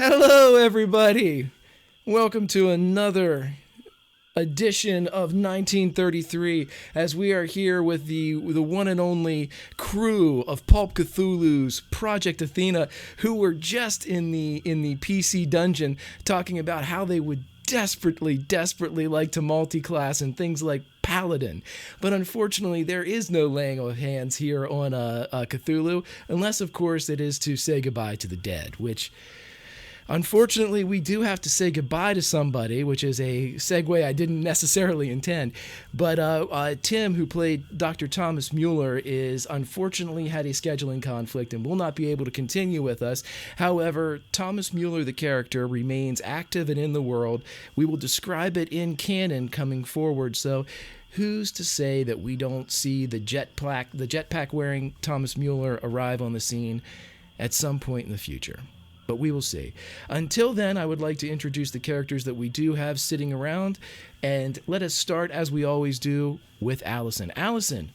Hello, everybody. Welcome to another edition of 1933 as we are here with the one and only crew of Pulp Cthulhu's Project Athena, who were just in the PC dungeon talking about how they would desperately like to multi-class and things like Paladin. But unfortunately, there is no laying of hands here on Cthulhu, unless, of course, it is to say goodbye to the dead, which... Unfortunately, we do have to say goodbye to somebody, which is a segue I didn't necessarily intend. But Tim, who played Dr. Thomas Mueller, is unfortunately had a scheduling conflict and will not be able to continue with us. However, Thomas Mueller, the character, remains active and in the world. We will describe it in canon coming forward, so who's to say that we don't see the jetpack-wearing Thomas Mueller arrive on the scene at some point in the future? But we will see. Until then, I would like to introduce the characters that we do have sitting around, and let us start, as we always do, with Allison. Allison,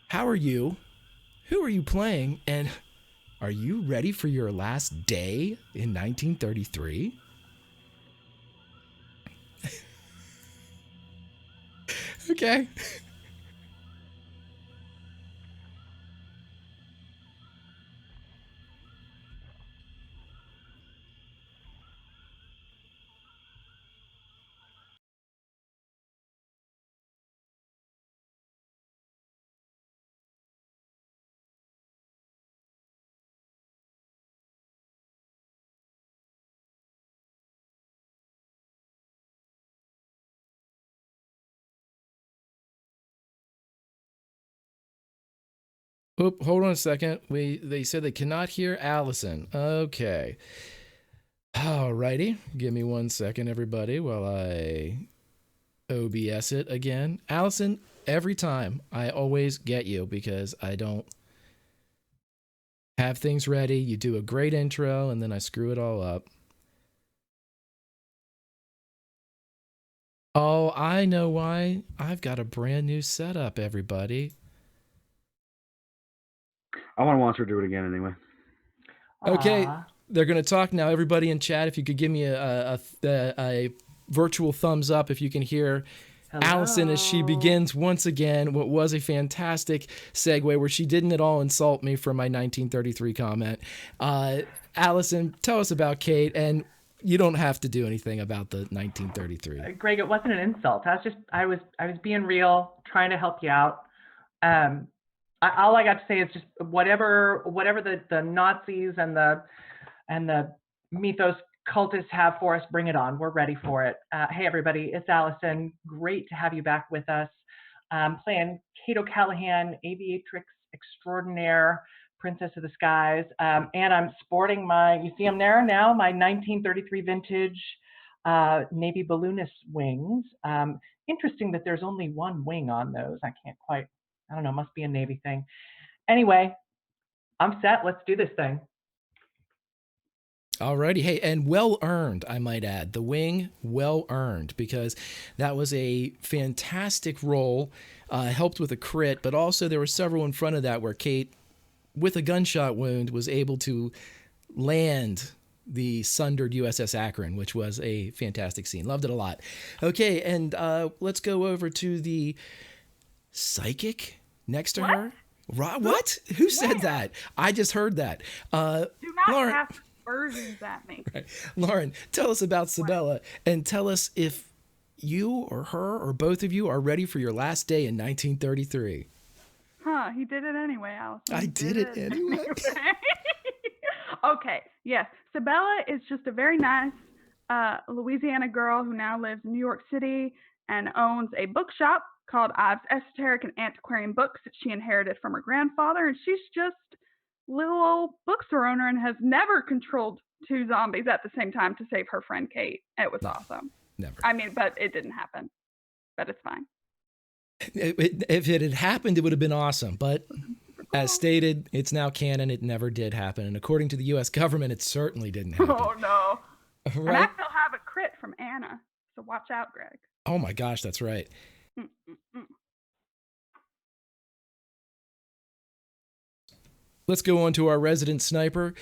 how are you? Who are you playing? And are you ready for your last day in 1933? Okay. Oop, hold on a second. They said they cannot hear Allison. Okay. Alrighty. Give me 1 second, everybody, while I OBS it again. Allison, every time I always get you because I don't have things ready. You do a great intro and then I screw it all up. Oh, I know why. I've got a brand new setup, everybody. I want to do it again anyway. Okay, they're going to talk now. Everybody in chat, if you could give me a virtual thumbs up if you can hear Hello. Allison as she begins once again what was a fantastic segue where she didn't at all insult me for my 1933 comment. Allison, tell us about Cait, and you don't have to do anything about the 1933. Greg, it wasn't an insult. I was being real, trying to help you out. All I got to say is just whatever the Nazis and the mythos cultists have for us, bring it on. We're ready for it. Hey, everybody, it's Allison. Great to have you back with us. Playing Cait O'Callaghan, aviatrix extraordinaire, princess of the skies. And I'm sporting you see them there now, my 1933 vintage Navy balloonist wings. Interesting that there's only one wing on those. I don't know, must be a Navy thing. Anyway, I'm set. Let's do this thing. Alrighty. Hey, and well earned, I might add. The wing, well earned, because that was a fantastic roll, helped with a crit, but also there were several in front of that where Cait, with a gunshot wound, was able to land the sundered USS Akron, which was a fantastic scene. Loved it a lot. Okay, and let's go over to the psychic next to her. What? Who said that? I just heard that. Do not Lauren, have versions at me. Right. Lauren, tell us about Sibella, and tell us if you or her or both of you are ready for your last day in 1933. Huh, he did it anyway, Allison. I did it anyway. Okay, yes. Sibella is just a very nice Louisiana girl who now lives in New York City and owns a bookshop called Ives Esoteric and Antiquarian Books that she inherited from her grandfather, and she's just little old bookstore owner and has never controlled two zombies at the same time to save her friend Cait. It was awesome. Never. I mean, but it didn't happen. But it's fine. If it had happened, it would have been awesome. But as stated, it's now canon. It never did happen. And according to the U.S. government, it certainly didn't happen. Oh, no. Right? And I still have a crit from Anna. So watch out, Greg. Oh, my gosh, that's right. Let's go on to our resident sniper.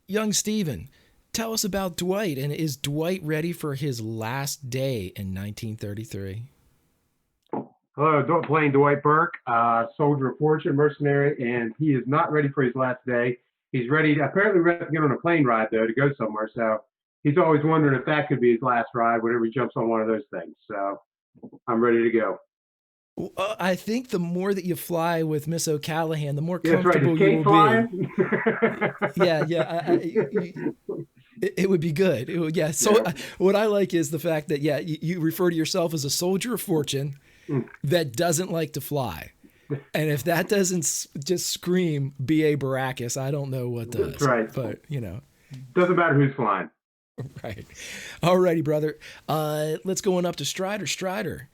young Stephen, tell us about Dwight, and is Dwight ready for his last day in 1933? Hello, playing Dwight Burke, soldier of fortune, mercenary, and he is not ready for his last day. He's ready. Apparently, we have to get on a plane ride though to go somewhere. So he's always wondering if that could be his last ride whenever he jumps on one of those things. So I'm ready to go. I think the more that you fly with Miss O'Callaghan, the more That's right. comfortable Is you Cait will flying? be. Yeah. It would be good. Yeah. So what I like is the fact that, you refer to yourself as a soldier of fortune that doesn't like to fly. And if that doesn't just scream B.A. Baracus, I don't know what does. That's right. But, Doesn't matter who's flying. Right. All righty, brother. Let's go on up to Strider. Strider,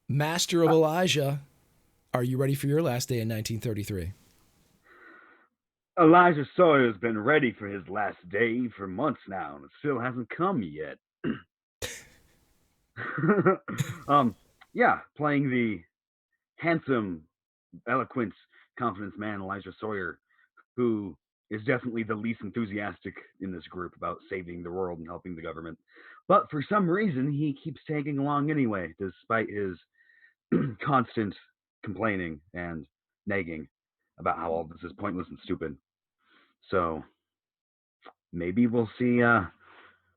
Master of Elijah, are you ready for your last day in 1933? Elijah Sawyer's been ready for his last day for months now, and it still hasn't come yet. Playing the handsome, eloquent, confident man, Elijah Sawyer, who is definitely the least enthusiastic in this group about saving the world and helping the government. But for some reason, he keeps tagging along anyway, despite his constant complaining and nagging about how all this is pointless and stupid. So maybe we'll see.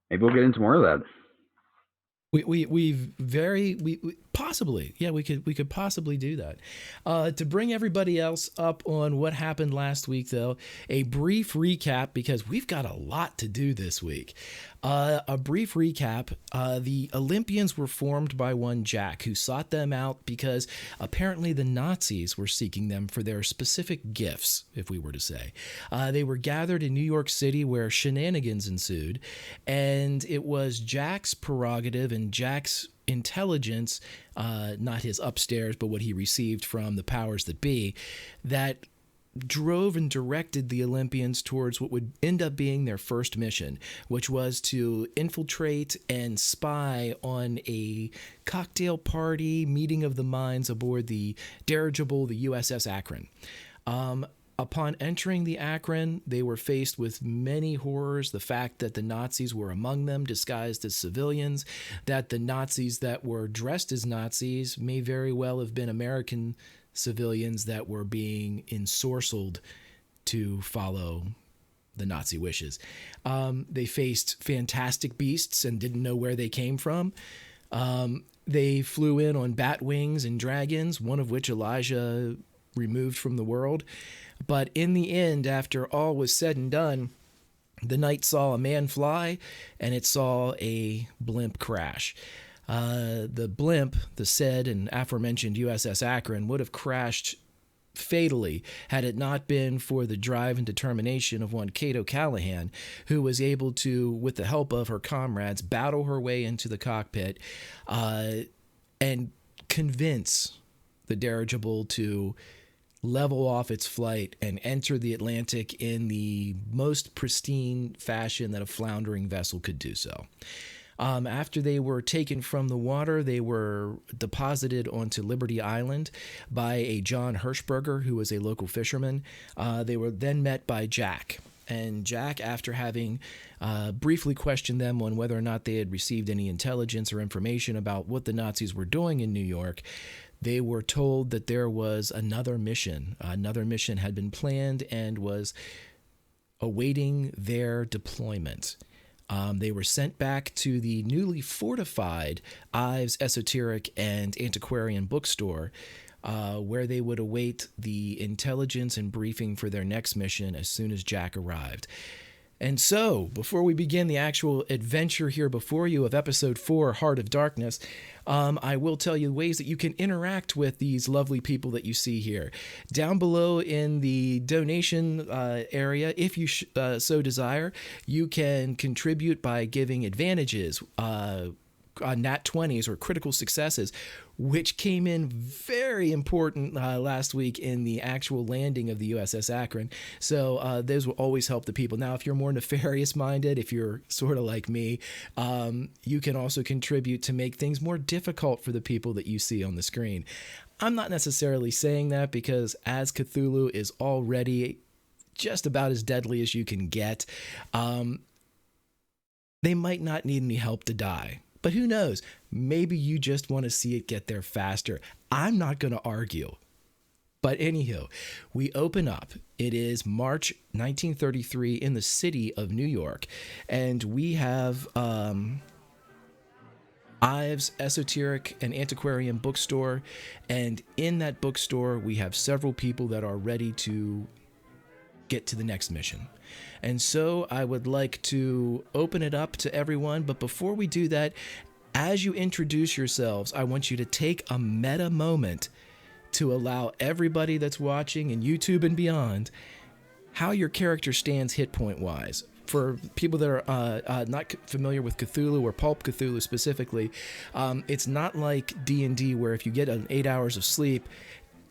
Maybe we'll get into more of that. We possibly, we could possibly do that. To bring everybody else up on what happened last week, though, a brief recap, because we've got a lot to do this week. A brief recap. The Olympians were formed by one Jack, who sought them out because apparently the Nazis were seeking them for their specific gifts, if we were to say. They were gathered in New York City where shenanigans ensued, and it was Jack's prerogative and Jack's intelligence, not his upstairs, but what he received from the powers that be, that drove and directed the Olympians towards what would end up being their first mission, which was to infiltrate and spy on a cocktail party meeting of the minds aboard the dirigible, the USS Akron. Upon entering the Akron, they were faced with many horrors. The fact that the Nazis were among them, disguised as civilians, that the Nazis that were dressed as Nazis may very well have been American civilians that were being ensorcelled to follow the Nazi wishes. They faced fantastic beasts and didn't know where they came from. They flew in on bat wings and dragons, one of which Elijah removed from the world. But in the end, after all was said and done, the night saw a man fly and it saw a blimp crash. The blimp, the said and aforementioned USS Akron, would have crashed fatally had it not been for the drive and determination of one Cait O'Callaghan, who was able to, with the help of her comrades, battle her way into the cockpit and convince the dirigible to level off its flight and enter the Atlantic in the most pristine fashion that a floundering vessel could do so. After they were taken from the water, they were deposited onto Liberty Island by a John Hirschberger, who was a local fisherman. They were then met by Jack. And Jack, after having briefly questioned them on whether or not they had received any intelligence or information about what the Nazis were doing in New York, they were told that there was another mission. Another mission had been planned and was awaiting their deployment. They were sent back to the newly fortified Ives Esoteric and Antiquarian Bookstore, where they would await the intelligence and briefing for their next mission as soon as Jack arrived. And so, before we begin the actual adventure here before you of Episode 4, Heart of Darkness, I will tell you ways that you can interact with these lovely people that you see here. Down below in the donation area, if you so desire, you can contribute by giving advantages, nat 20s or critical successes, which came in very important last week in the actual landing of the USS Akron. So those will always help the people. Now, if you're more nefarious minded, if you're sort of like me, you can also contribute to make things more difficult for the people that you see on the screen. I'm not necessarily saying that because As Cthulhu is already just about as deadly as you can get. They might not need any help to die, but who knows? Maybe you just want to see it get there faster. I'm not going to argue. But anywho, we open up. It is March 1933 in the city of New York, and we have Ives Esoteric and Antiquarian Bookstore, and in that bookstore we have several people that are ready to get to the next mission. And so I would like to open it up to everyone, but before we do that, as you introduce yourselves, I want you to take a meta moment to allow everybody that's watching in YouTube and beyond how your character stands hit point wise. For people that are not familiar with Cthulhu or Pulp Cthulhu specifically, it's not like D&D where if you get 8 hours of sleep,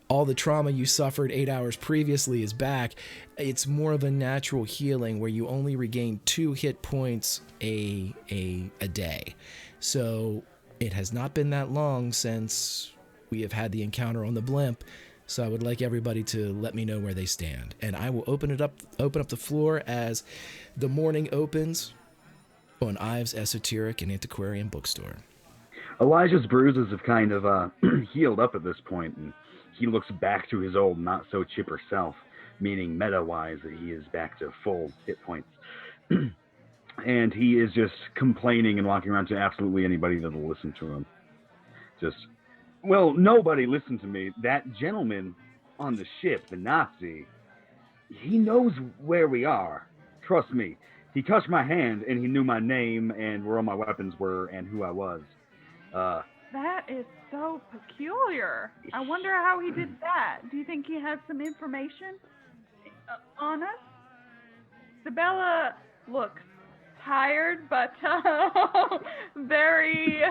all the trauma you suffered 8 hours previously is back. It's more of a natural healing where you only regain 2 hit points a day. So it has not been that long since we have had the encounter on the blimp. So I would like everybody to let me know where they stand. And I will open up the floor as the morning opens on Ives Esoteric and Antiquarian Bookstore. Elijah's bruises have kind of healed up at this point, and he looks back to his old not-so-chipper self, meaning meta-wise that he is back to full hit points. And he is just complaining and walking around to absolutely anybody that'll listen to him. Well, nobody listened to me. That gentleman on the ship, the Nazi, he knows where we are. Trust me. He touched my hand, and he knew my name and where all my weapons were and who I was. That is so peculiar. I wonder how he did that. Do you think he has some information on us? Sibella looks tired, but very...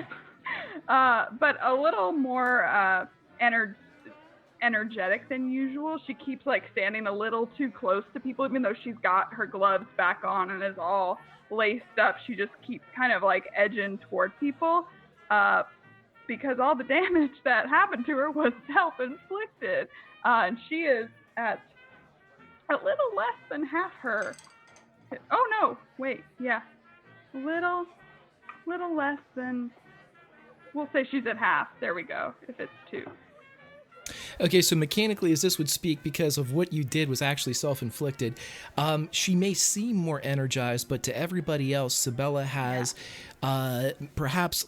but a little more energetic than usual. She keeps standing a little too close to people, even though she's got her gloves back on and is all laced up. She just keeps kind of edging toward people because all the damage that happened to her was self-inflicted. And she is at a little less than half her. Oh no, wait, yeah, little less than. We'll say she's at half. There we go, if it's 2. Okay, so mechanically, as this would speak, because of what you did was actually self-inflicted, she may seem more energized, but to everybody else, Sibella has perhaps,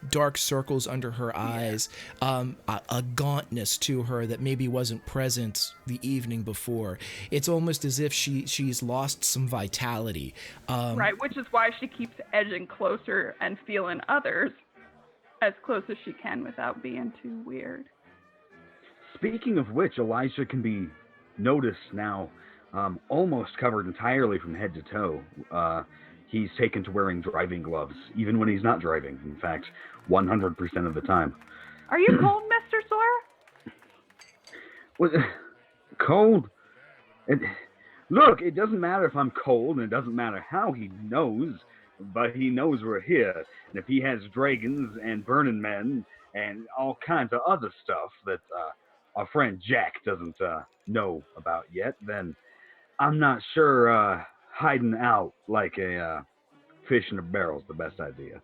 dark circles under her eyes, a gauntness to her that maybe wasn't present the evening before. It's almost as if she's lost some vitality. Right, which is why she keeps edging closer and feeling others as close as she can without being too weird. Speaking of which, Elijah can be noticed now almost covered entirely from head to toe. He's taken to wearing driving gloves, even when he's not driving. In fact, 100% of the time. Are you cold, Mr. Sawyer? Well, cold? Look, it doesn't matter if I'm cold, and it doesn't matter how he knows, but he knows we're here. And if he has dragons and burning men and all kinds of other stuff that our friend Jack doesn't know about yet, then I'm not sure hiding out like a fish in a barrel is the best idea.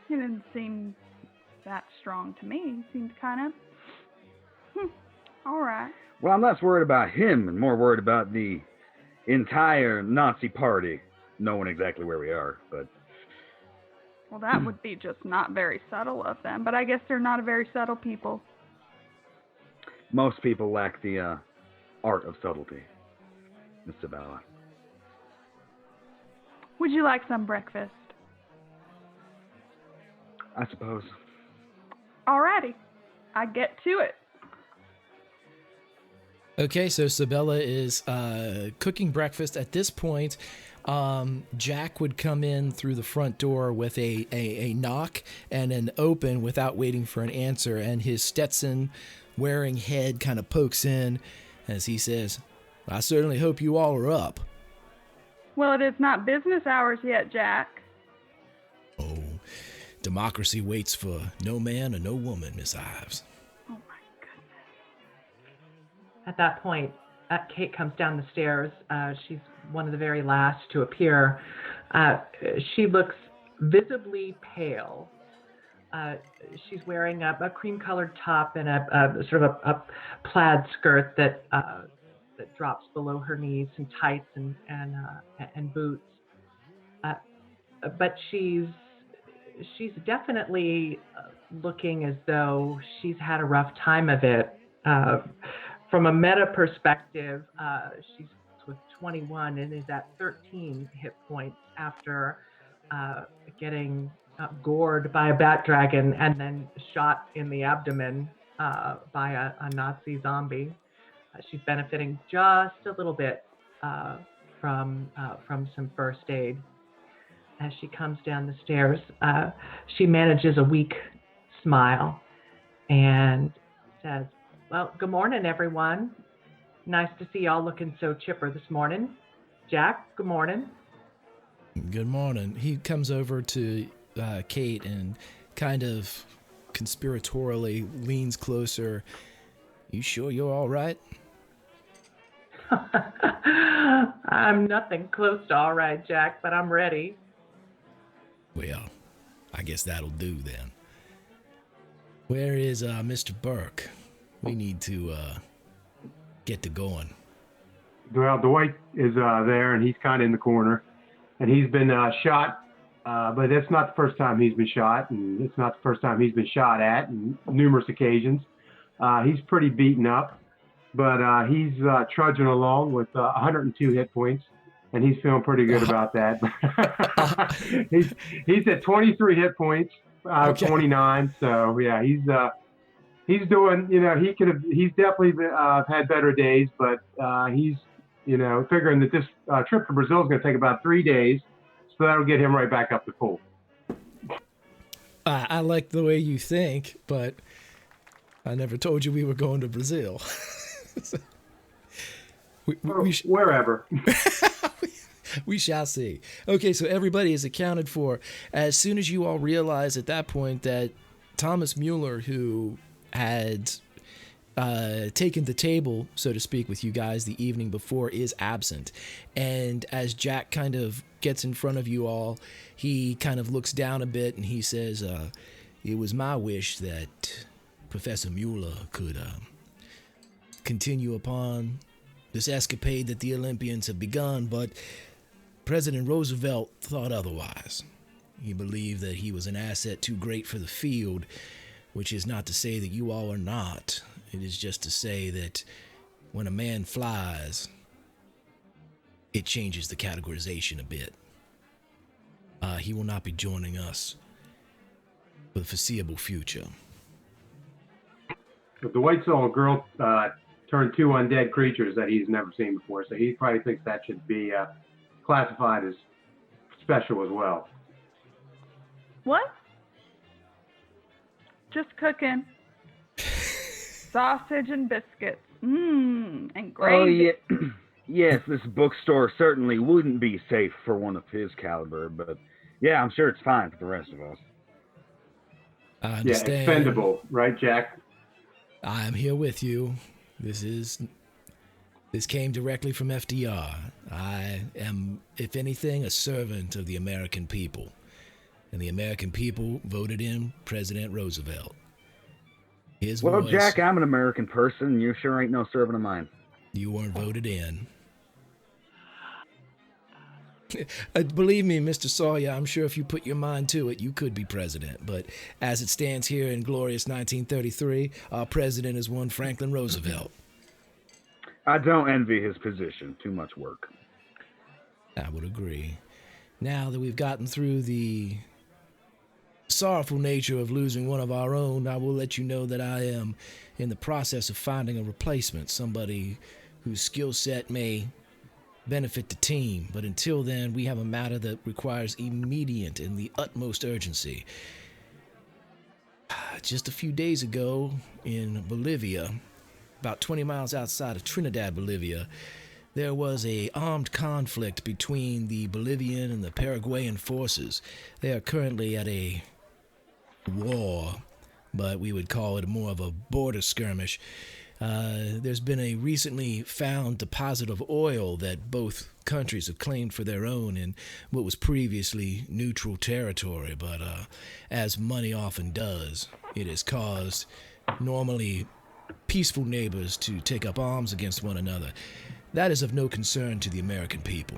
He didn't seem that strong to me. He seemed kind of... all right. Well, I'm less worried about him and more worried about the entire Nazi party knowing exactly where we are, but... Well, that would be just not very subtle of them, but I guess they're not a very subtle people. Most people lack the art of subtlety, Miss Sibella. Would you like some breakfast? I suppose. Alrighty, I get to it. Okay, so Sibella is cooking breakfast. At this point, Jack would come in through the front door with a knock and an open without waiting for an answer, and his Stetson wearing head kind of pokes in as he says, "I certainly hope you all are up." Well, it is not business hours yet, Jack. Oh, democracy waits for no man or no woman, Miss Ives. Oh my goodness. At that point, Cait comes down the stairs. She's one of the very last to appear. She looks visibly pale. She's wearing a cream-colored top and a sort of a plaid skirt that drops below her knees, some tights and boots. But she's definitely looking as though she's had a rough time of it. From a meta perspective, she's with 21 and is at 13 hit points after getting gored by a bat dragon and then shot in the abdomen by a Nazi zombie. She's benefiting just a little bit from some first aid. As she comes down the stairs, she manages a weak smile and says, "Well, good morning, everyone. Nice to see y'all looking so chipper this morning. Jack, good morning." Good morning. He comes over to Cait and kind of conspiratorially leans closer. You sure you're all right? I'm nothing close to all right, Jack, but I'm ready. Well, I guess that'll do then. Where is Mr. Burke? We need to get to going. Well, Dwight is there, and he's kind of in the corner, and he's been shot, but it's not the first time he's been shot, and it's not the first time he's been shot at on numerous occasions. He's pretty beaten up, but he's trudging along with 102 hit points, and he's feeling pretty good about that. he's at 23 hit points out of 29, so yeah, he's doing, he's definitely had better days, but he's, figuring that this trip to Brazil is going to take about 3 days, so that'll get him right back up to full. I like the way you think, but I never told you we were going to Brazil. Wherever. We shall see. Okay, so everybody is accounted for. As soon as you all realize at that point that Thomas Mueller, who had taken the table, so to speak, with you guys the evening before, is absent. And as Jack kind of gets in front of you all, he kind of looks down a bit and he says, it was my wish that Professor Mueller could continue upon this escapade that the Olympians have begun, but President Roosevelt thought otherwise. He believed that he was an asset too great for the field, which is not to say that you all are not. It is just to say that when a man flies, it changes the categorization a bit. He will not be joining us for the foreseeable future. But the White Soul girl turned two undead creatures that he's never seen before, so he probably thinks that should be classified as special as well. What? Just cooking. Sausage and biscuits. And gravy. Oh, yeah. Yes, this bookstore certainly wouldn't be safe for one of his caliber, but yeah, I'm sure it's fine for the rest of us. I understand. Yeah, expendable, right, Jack? I am here with you. This came directly from FDR. I am, if anything, a servant of the American people. And the American people voted in President Roosevelt. His voice, Jack, I'm an American person. You sure ain't no servant of mine. You weren't voted in. Believe me, Mr. Sawyer, I'm sure if you put your mind to it, you could be president. But as it stands here in glorious 1933, our president is one Franklin Roosevelt. I don't envy his position. Too much work. I would agree. Now that we've gotten through the sorrowful nature of losing one of our own, I will let you know that I am in the process of finding a replacement, somebody whose skill set may benefit the team. But until then, we have a matter that requires immediate and the utmost urgency. Just a few days ago in Bolivia, about 20 miles outside of Trinidad, Bolivia, there was a armed conflict between the Bolivian and the Paraguayan forces. They are currently at a war, but we would call it more of a border skirmish. There's been a recently found deposit of oil that both countries have claimed for their own in what was previously neutral territory, but as money often does, it has caused normally peaceful neighbors to take up arms against one another. That is of no concern to the American people.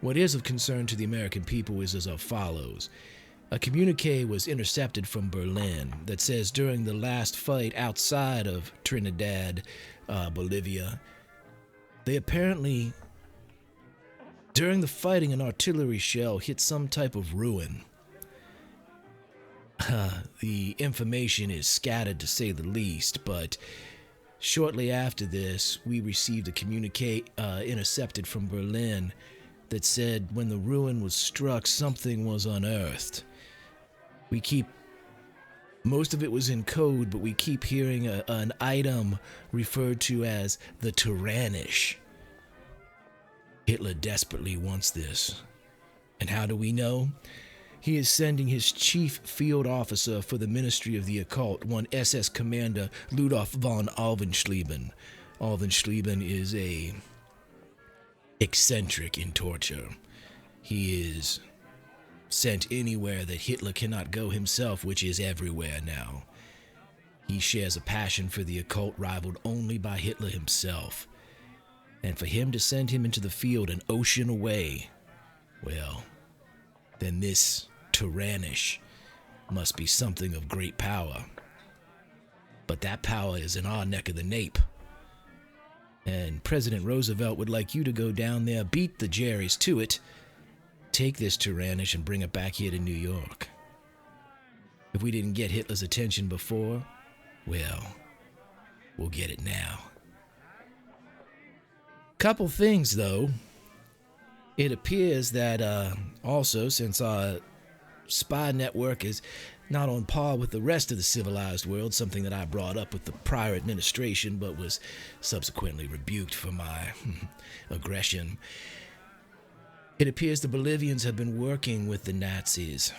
What is of concern to the American people is as follows. A communique was intercepted from Berlin that says during the last fight outside of Trinidad, Bolivia, they apparently, during the fighting, an artillery shell hit some type of ruin. The information is scattered to say the least, but shortly after this, we received a communique intercepted from Berlin that said when the ruin was struck, something was unearthed. Most of it was in code, but we keep hearing an item referred to as the Tyrannish. Hitler desperately wants this. And how do we know? He is sending his chief field officer for the Ministry of the Occult, one SS Commander Ludolf von Alvensleben. Alvensleben is a eccentric in torture. He is sent anywhere that Hitler cannot go himself, which is everywhere now. He shares a passion for the occult rivaled only by Hitler himself. And for him to send him into the field an ocean away, well, then this Tyrannish must be something of great power. But that power is in our neck of the nape. And President Roosevelt would like you to go down there, beat the Jerrys to it, take this Tyrannish and bring it back here to New York. If we didn't get Hitler's attention before, well, we'll get it now. Couple things, though. It appears that also, since our spy network is not on par with the rest of the civilized world, something that I brought up with the prior administration but was subsequently rebuked for my aggression, it appears the Bolivians have been working with the Nazis,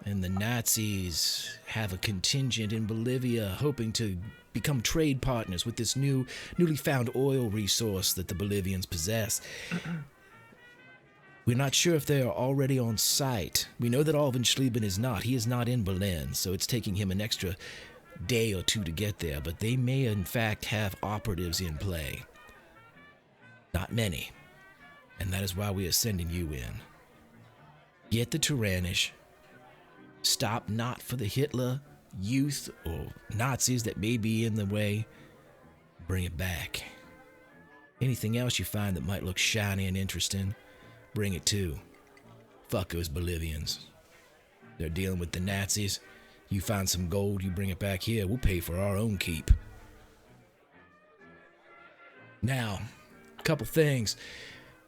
and the Nazis have a contingent in Bolivia hoping to become trade partners with this newly found oil resource that the Bolivians possess. We're not sure if they are already on site. We know that Alvensleben is not. He is not in Berlin, so it's taking him an extra day or two to get there, but they may in fact have operatives in play. Not many. And that is why we are sending you in. Get the Tyrannish. Stop not for the Hitler, youth, or Nazis that may be in the way. Bring it back. Anything else you find that might look shiny and interesting, bring it too. Fuck those Bolivians. They're dealing with the Nazis. You find some gold, you bring it back here, we'll pay for our own keep. Now, a couple things.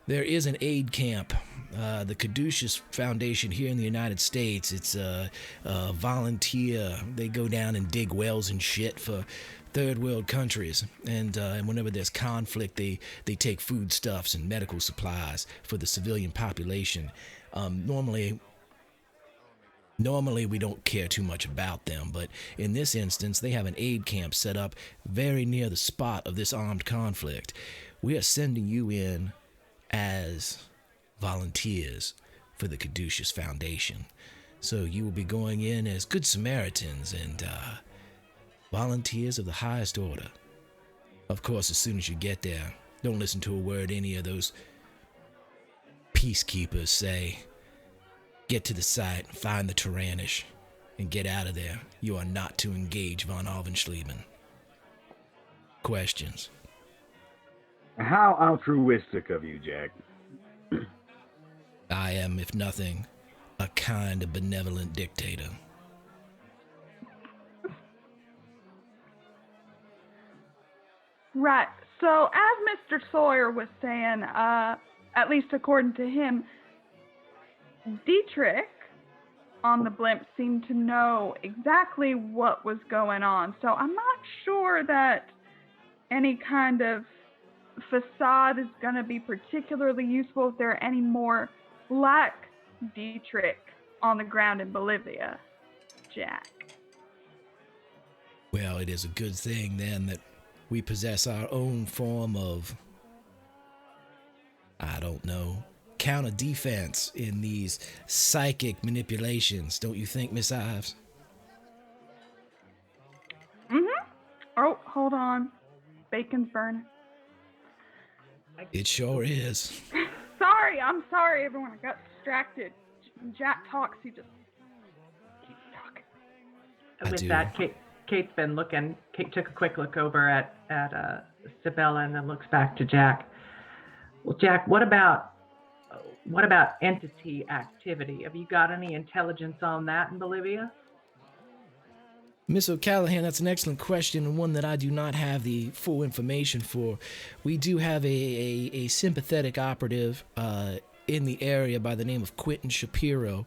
There is an aid camp, the Caduceus Foundation here in the United States. It's a volunteer. They go down and dig wells and shit for third world countries. And whenever there's conflict, they take foodstuffs and medical supplies for the civilian population. Normally we don't care too much about them, but in this instance, they have an aid camp set up very near the spot of this armed conflict. We are sending you in as volunteers for the Caduceus Foundation. So you will be going in as good Samaritans and volunteers of the highest order. Of course, as soon as you get there, don't listen to a word any of those peacekeepers say. Get to the site, find the Tyrannish, and get out of there. You are not to engage von Alvensleben. Questions? How altruistic of you, Jack. I am, if nothing, a kind of benevolent dictator. Right. So, as Mr. Sawyer was saying, at least according to him, Dietrich on the blimp seemed to know exactly what was going on. So, I'm not sure that any kind of facade is going to be particularly useful if there are any more like Dietrich on the ground in Bolivia, Jack. Well, it is a good thing then that we possess our own form of, I don't know, counter defense in these psychic manipulations. Don't you think, Miss Ives? Oh, hold on. Bacon's burning. It sure is. I'm sorry, everyone. I got distracted. When Jack talks, he just keeps talking. With that, Cait's been looking. Cait took a quick look over at Sibella and then looks back to Jack. Well, Jack, what about entity activity? Have you got any intelligence on that in Bolivia? Miss O'Callaghan, that's an excellent question, and one that I do not have the full information for. We do have a sympathetic operative in the area by the name of Quentin Shapiro.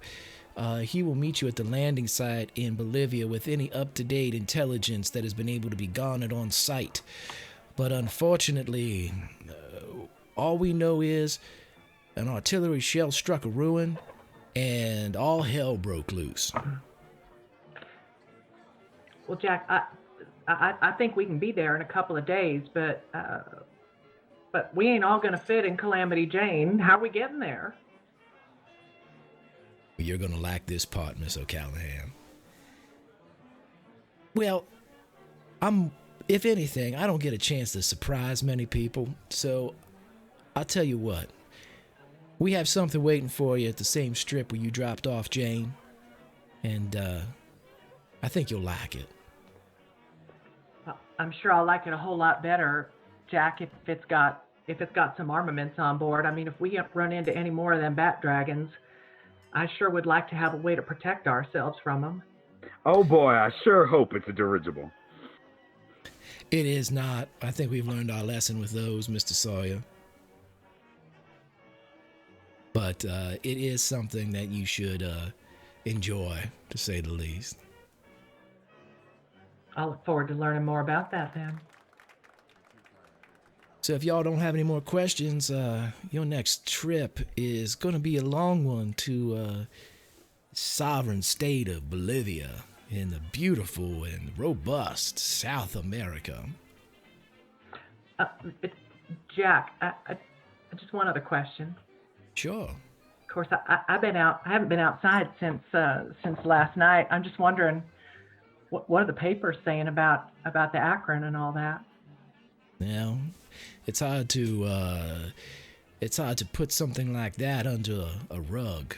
He will meet you at the landing site in Bolivia with any up-to-date intelligence that has been able to be garnered on site. But unfortunately, all we know is an artillery shell struck a ruin, and all hell broke loose. Well, Jack, I think we can be there in a couple of days, but we ain't all gonna fit in Calamity Jane. How are we getting there? You're gonna like this part, Miss O'Callaghan. Well, if anything, I don't get a chance to surprise many people, so I'll tell you what. We have something waiting for you at the same strip where you dropped off Jane, and I think you'll like it. I'm sure I'll like it a whole lot better, Jack, if it's got some armaments on board. I mean, if we run into any more of them bat dragons, I sure would like to have a way to protect ourselves from them. Oh boy, I sure hope it's a dirigible. It is not. I think we've learned our lesson with those, Mr. Sawyer. But it is something that you should enjoy, to say the least. I'll look forward to learning more about that then. So if y'all don't have any more questions, your next trip is going to be a long one to sovereign state of Bolivia in the beautiful and robust South America. Jack, I just one other question. Sure. Of course, I haven't been outside since last night. I'm just wondering, what are the papers saying about the Akron and all that? Now, it's hard to put something like that under a rug.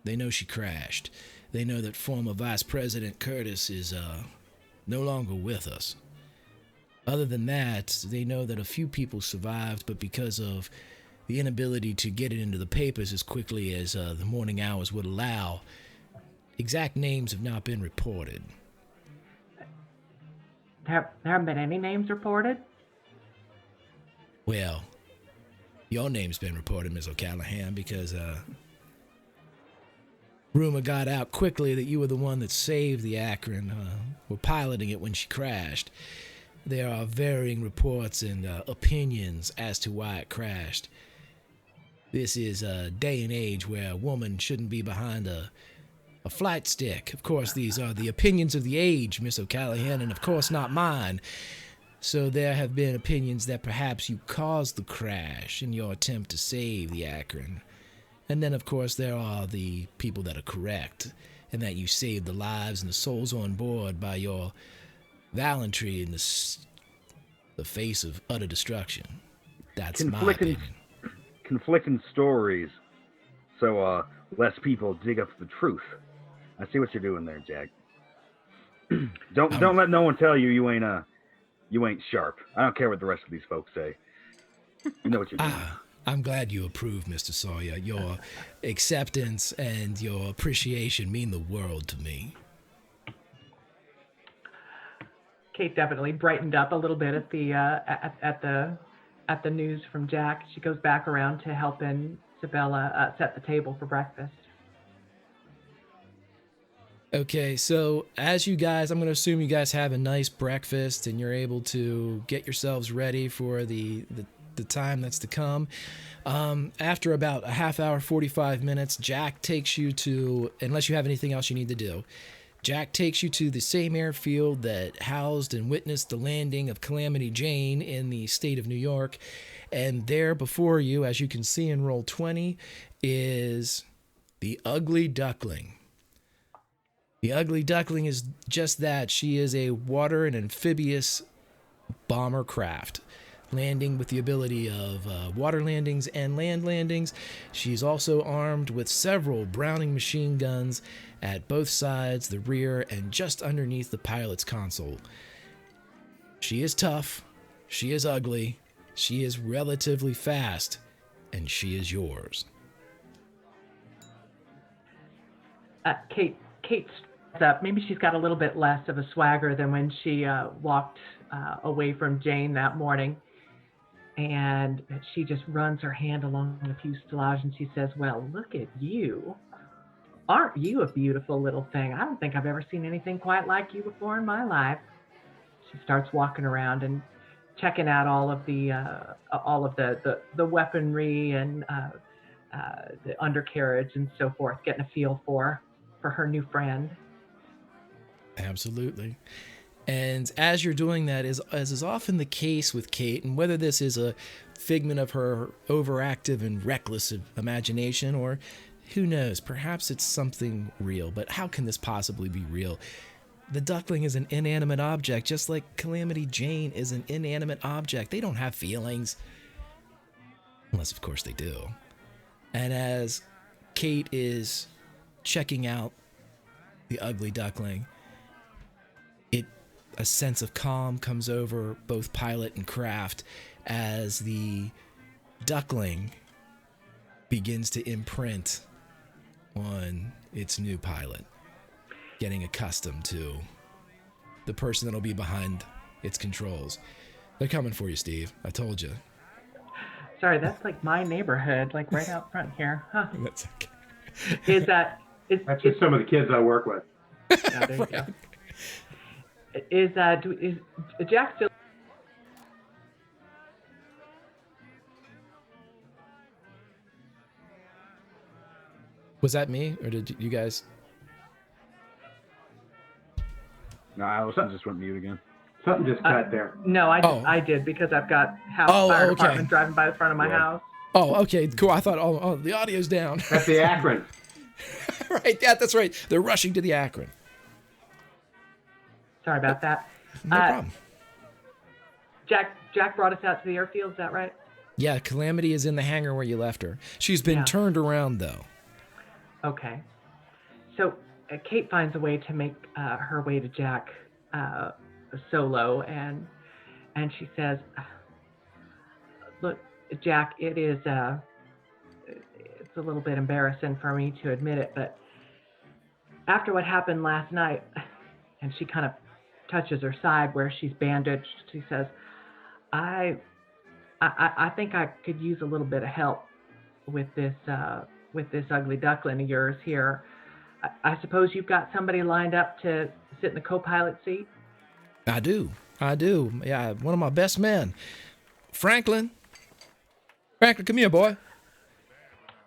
They know she crashed. They know that former Vice President Curtis is no longer with us. Other than that, they know that a few people survived, but because of the inability to get it into the papers as quickly as the morning hours would allow, exact names have not been reported. There haven't been any names reported? Well, your name's been reported, Ms. O'Callaghan, because rumor got out quickly that you were the one that saved the Akron, were piloting it when she crashed. There are varying reports and opinions as to why it crashed. This is a day and age where a woman shouldn't be behind a flight stick. Of course, these are the opinions of the age, Miss O'Callaghan, and of course not mine. So there have been opinions that perhaps you caused the crash in your attempt to save the Akron. And then, of course, there are the people that are correct, and that you saved the lives and the souls on board by your gallantry in the face of utter destruction. That's my opinion. Conflicting stories, so less people dig up the truth. I see what you're doing there, Jack. Don't let no one tell you ain't sharp. I don't care what the rest of these folks say. You know what you're doing. I'm glad you approve, Mr. Sawyer. Your acceptance and your appreciation mean the world to me. Cait definitely brightened up a little bit at the news from Jack. She goes back around to helping Sibella set the table for breakfast. Okay, so as you guys, I'm going to assume you guys have a nice breakfast and you're able to get yourselves ready for the time that's to come. After about a half hour, 45 minutes, Jack takes you to, unless you have anything else you need to do, Jack takes you to the same airfield that housed and witnessed the landing of Calamity Jane in the state of New York. And there before you, as you can see in roll 20, is the Ugly Duckling. The Ugly Duckling is just that. She is a water and amphibious bomber craft, landing with the ability of water landings and land landings. She's also armed with several Browning machine guns at both sides, the rear, and just underneath the pilot's console. She is tough, she is ugly, she is relatively fast, and she is yours. Cait stands up. Maybe she's got a little bit less of a swagger than when she walked away from Jane that morning. And she just runs her hand along the fuselage and she says, well, look at you. Aren't you a beautiful little thing? I don't think I've ever seen anything quite like you before in my life. She starts walking around and checking out all of the weaponry and the undercarriage and so forth, getting a feel for her new friend. Absolutely. And as you're doing that, as is often the case with Cait, and whether this is a figment of her overactive and reckless imagination, or who knows, perhaps it's something real, but how can this possibly be real? The duckling is an inanimate object, just like Calamity Jane is an inanimate object. They don't have feelings. Unless, of course, they do. And as Cait is checking out the Ugly Duckling, a sense of calm comes over both pilot and craft as the duckling begins to imprint on its new pilot, getting accustomed to the person that'll be behind its controls. They're coming for you, Steve. I told you. Sorry, that's like my neighborhood, like right out front here. Huh. That's okay. That's just some of the kids I work with. Yeah, there you go. Is Jack still? Was that me, or did you guys? No, Allison just went mute again. Something just cut there. No, I did because I've got fire department driving by the front of my house. Oh, okay, cool. I thought, the audio's down. That's the Akron. Right, yeah, that's right. They're rushing to the Akron. Sorry about that. No problem. Jack brought us out to the airfield, is that right? Yeah, Calamity is in the hangar where you left her. She's been turned around, though. Okay. So Cait finds a way to make her way to Jack solo, and she says, look, Jack, it's a little bit embarrassing for me to admit it, but after what happened last night, and she kind of touches her side where she's bandaged, she says, I think I could use a little bit of help with this ugly duckling of yours here. I suppose you've got somebody lined up to sit in the co-pilot seat? I do. Yeah, one of my best men. Franklin, come here, boy.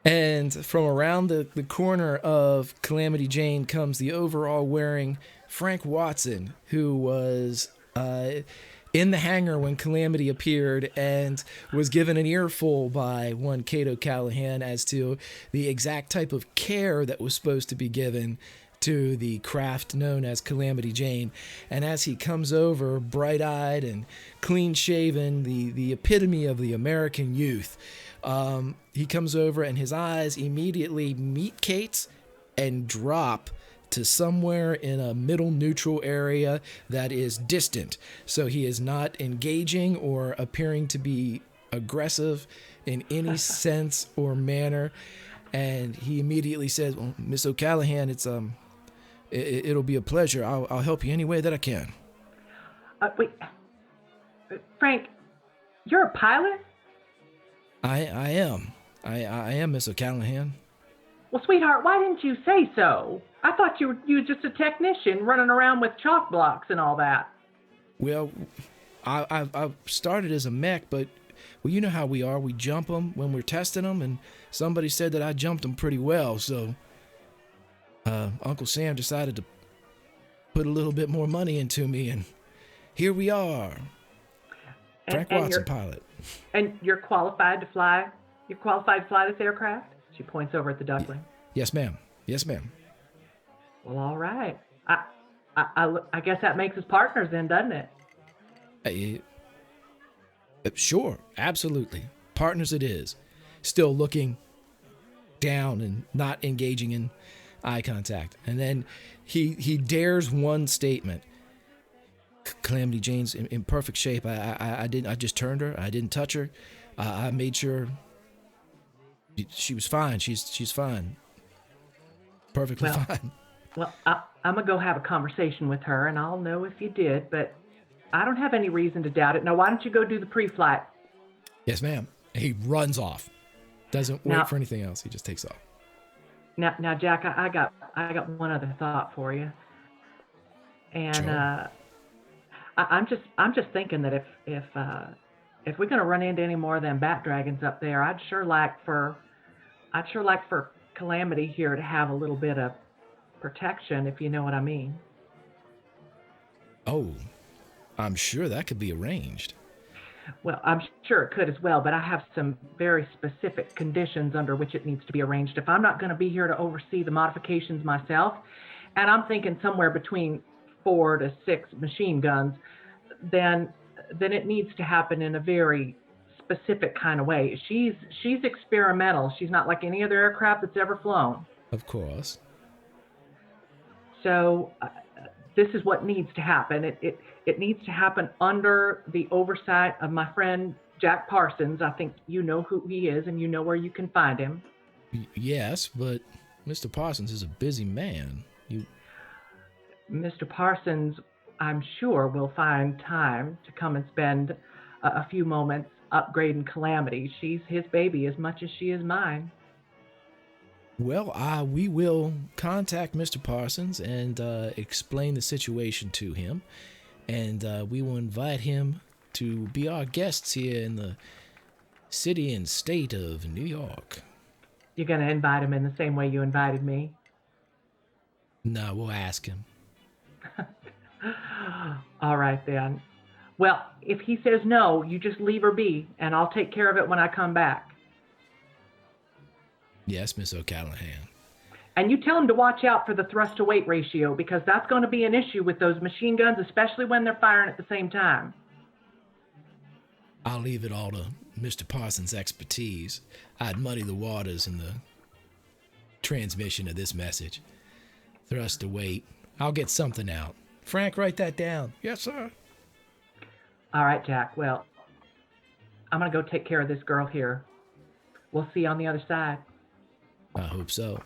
And from around the corner of Calamity Jane comes the overall wearing Frank Watson, who was in the hangar when Calamity appeared and was given an earful by one Cait O'Callaghan as to the exact type of care that was supposed to be given to the craft known as Calamity Jane. And as he comes over, bright-eyed and clean-shaven, the epitome of the American youth, he comes over and his eyes immediately meet Cait's and drop to somewhere in a middle neutral area that is distant. So he is not engaging or appearing to be aggressive in any sense or manner. And he immediately says, well, Miss O'Callaghan, it'll be a pleasure. I'll help you any way that I can. Wait, Frank, you're a pilot? I am. I am, Miss O'Callaghan. Well, sweetheart, why didn't you say so? I thought you were just a technician running around with chalk blocks and all that. Well, I started as a mech, but well, you know how we are. We jump them when we're testing them, and somebody said that I jumped them pretty well, so Uncle Sam decided to put a little bit more money into me, and here we are. Frank Watson, pilot. And you're qualified to fly? You're qualified to fly this aircraft? She points over at the duckling. Yes, ma'am. Yes, ma'am. Well, all right. I guess that makes us partners then, doesn't it? Sure, absolutely. Partners it is. Still looking down and not engaging in eye contact. And then he dares one statement. Calamity Jane's in perfect shape. I just turned her. I didn't touch her. I made sure she was fine. She's fine. Perfectly fine. Well, I'm going to go have a conversation with her, and I'll know if you did, but I don't have any reason to doubt it. Now, why don't you go do the pre-flight? Yes, ma'am. He runs off. Doesn't wait for anything else. He just takes off. Now, Jack, I got one other thought for you. And sure. I'm just thinking that if we're going to run into any more of them bat dragons up there, I'd sure like for Calamity here to have a little bit of protection, if you know what I mean. Oh, I'm sure that could be arranged. Well, I'm sure it could as well, but I have some very specific conditions under which it needs to be arranged. If I'm not going to be here to oversee the modifications myself, and I'm thinking somewhere between 4 to 6 machine guns, then it needs to happen in a very specific kind of way. She's experimental. She's not like any other aircraft that's ever flown. Of course. So this is what needs to happen. It needs to happen under the oversight of my friend Jack Parsons. I think you know who he is and you know where you can find him. Yes, but Mr. Parsons is a busy man. Mr. Parsons, I'm sure, will find time to come and spend a few moments upgrading Calamity. She's his baby as much as she is mine. Well, we will contact Mr. Parsons and explain the situation to him, and we will invite him to be our guests here in the city and state of New York. You're going to invite him in the same way you invited me? No, we'll ask him. All right, then. Well, if he says no, you just leave her be, and I'll take care of it when I come back. Yes, Miss O'Callaghan. And you tell him to watch out for the thrust-to-weight ratio, because that's going to be an issue with those machine guns, especially when they're firing at the same time. I'll leave it all to Mr. Parsons' expertise. I'd muddy the waters in the transmission of this message. Thrust-to-weight. I'll get something out. Frank, write that down. Yes, sir. All right, Jack. Well, I'm going to go take care of this girl here. We'll see you on the other side. I hope so.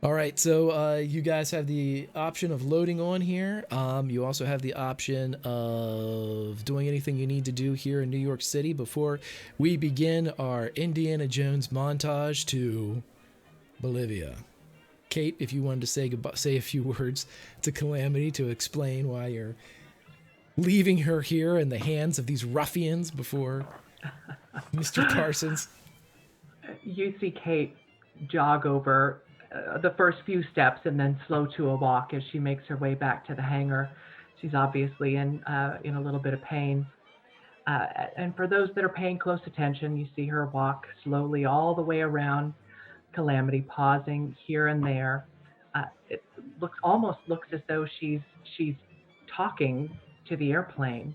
All right, so you guys have the option of loading on here. You also have the option of doing anything you need to do here in New York City before we begin our Indiana Jones montage to Bolivia. Cait, if you wanted to say a few words to Calamity to explain why you're leaving her here in the hands of these ruffians before Mr. Parsons. You see Cait jog over the first few steps and then slow to a walk as she makes her way back to the hangar. She's obviously in a little bit of pain. And for those that are paying close attention, you see her walk slowly all the way around Calamity, pausing here and there. It almost looks as though she's talking to the airplane.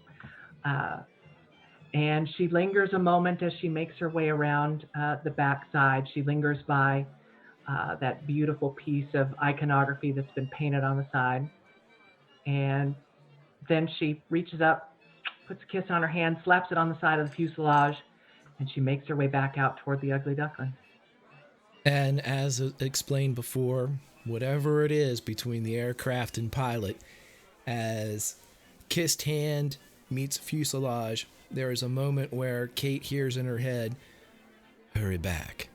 And she lingers a moment as she makes her way around the backside. She lingers by that beautiful piece of iconography that's been painted on the side. And then she reaches up, puts a kiss on her hand, slaps it on the side of the fuselage, and she makes her way back out toward the ugly duckling. And as explained before, whatever it is between the aircraft and pilot, as kissed hand meets fuselage, there is a moment where Cait hears in her head, "Hurry back."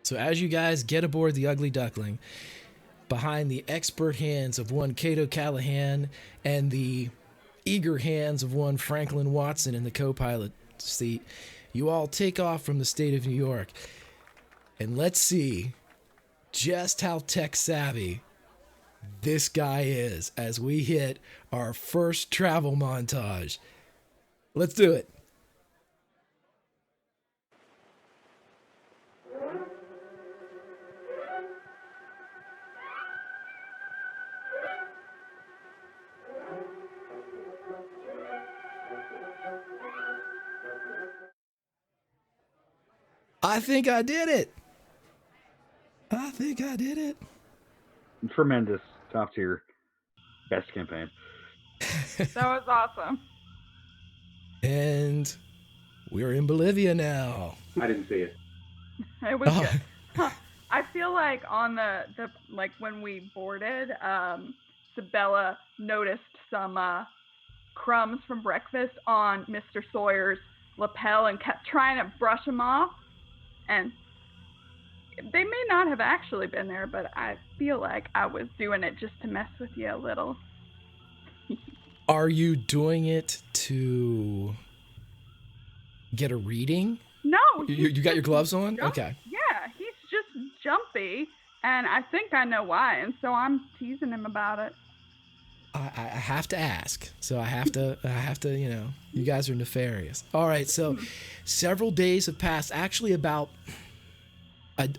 So as you guys get aboard the Ugly Duckling, behind the expert hands of one Cait O'Callaghan and the eager hands of one Franklin Watson in the co-pilot seat, you all take off from the state of New York. And let's see just how tech savvy this guy is as we hit our first travel montage. Let's do it. I think I did it. Tremendous. Top tier. Best campaign. That was awesome. And we're in Bolivia now. I didn't see it. It was good. Huh. I feel like on the like when we boarded, Sibella noticed some crumbs from breakfast on Mr. Sawyer's lapel and kept trying to brush them off. And they may not have actually been there, but I feel like I was doing it just to mess with you a little. Are you doing it to get a reading? No. You got your gloves on? Okay. Yeah, he's just jumpy, and I think I know why, and so I'm teasing him about it. I have to ask. So I have to, you know, you guys are nefarious. All right. So several days have passed, actually about,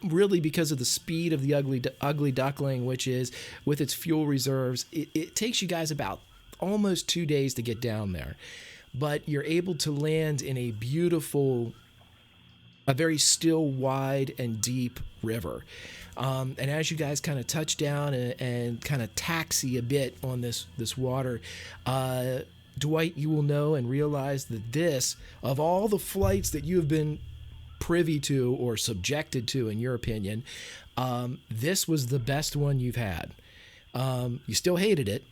really because of the speed of the ugly duckling, which is with its fuel reserves, it takes you guys about almost 2 days to get down there, but you're able to land in a beautiful, a very still, wide, and deep river. And as you guys kind of touch down and kind of taxi a bit on this water, Dwight, you will know and realize that this, of all the flights that you have been privy to or subjected to, in your opinion, this was the best one you've had. You still hated it,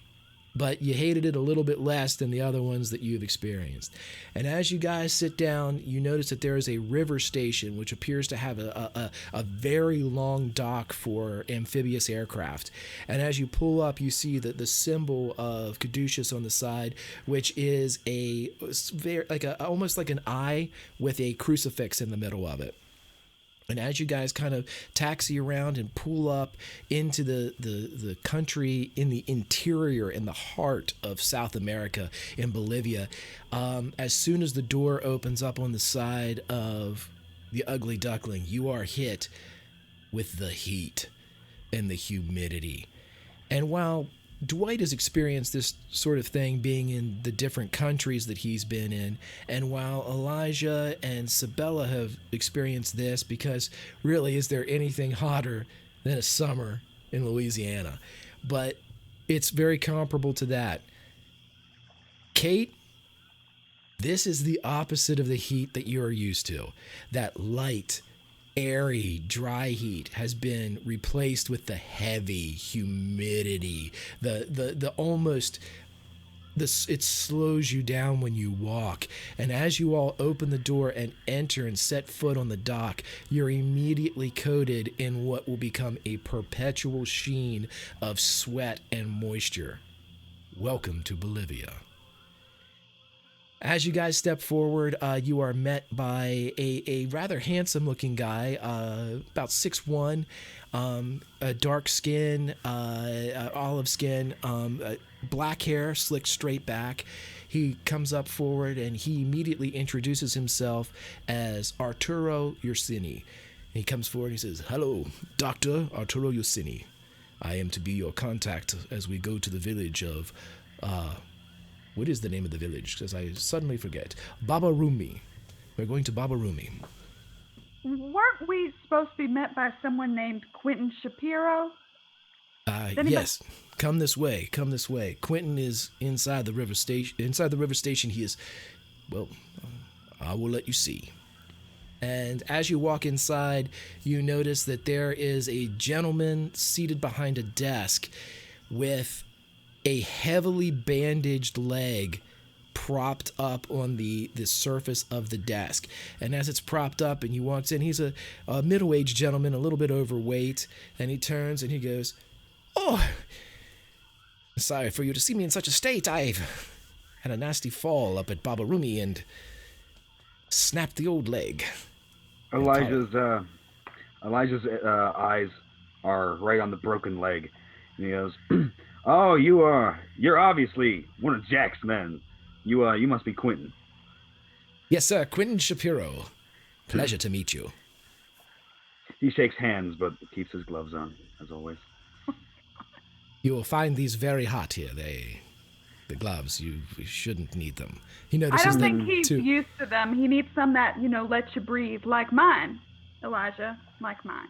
but you hated it a little bit less than the other ones that you've experienced. And as you guys sit down, you notice that there is a river station which appears to have a very long dock for amphibious aircraft. And as you pull up, you see that the symbol of Caduceus on the side, which is almost like an eye with a crucifix in the middle of it. And as you guys kind of taxi around and pull up into the country in the interior, in the heart of South America, in Bolivia, as soon as the door opens up on the side of the Ugly Duckling, you are hit with the heat and the humidity. And while Dwight has experienced this sort of thing being in the different countries that he's been in, and while Elijah and Sibella have experienced this, because really, is there anything hotter than a summer in Louisiana? But it's very comparable to that. Cait, this is the opposite of the heat that you're used to. That light, airy, dry heat has been replaced with the heavy humidity, the almost, it slows you down when you walk. And as you all open the door and enter and set foot on the dock, you're immediately coated in what will become a perpetual sheen of sweat and moisture. Welcome to Bolivia. As you guys step forward, you are met by a rather handsome-looking guy, about 6'1", dark skin, olive skin, black hair, slicked straight back. He comes up forward and he immediately introduces himself as Arturo Ursini. He comes forward and he says, "Hello, Dr. Arturo Ursini. I am to be your contact as we go to the village of... what is the name of the village? Because I suddenly forget. Babarumi. We're going to Babarumi." Weren't we supposed to be met by someone named Quentin Shapiro? Yes. Come this way. Come this way. Quentin is inside the river station. Inside the river station, he is... Well, I will let you see. And as you walk inside, you notice that there is a gentleman seated behind a desk with a heavily bandaged leg propped up on the surface of the desk. And as it's propped up and he walks in, he's a middle-aged gentleman, a little bit overweight, and he turns and he goes, "Oh, sorry for you to see me in such a state. I've had a nasty fall up at Babarumi and snapped the old leg." Elijah's eyes are right on the broken leg. And he goes, "Oh, you're obviously one of Jack's men. You must be Quentin." Yes, sir. Quentin Shapiro. Pleasure to meet you. He shakes hands, but keeps his gloves on, as always. You will find these very hot here. The gloves, you shouldn't need them. He notices I don't think them he's too. used to them. He needs some that, let you breathe, like mine, Elijah, like mine.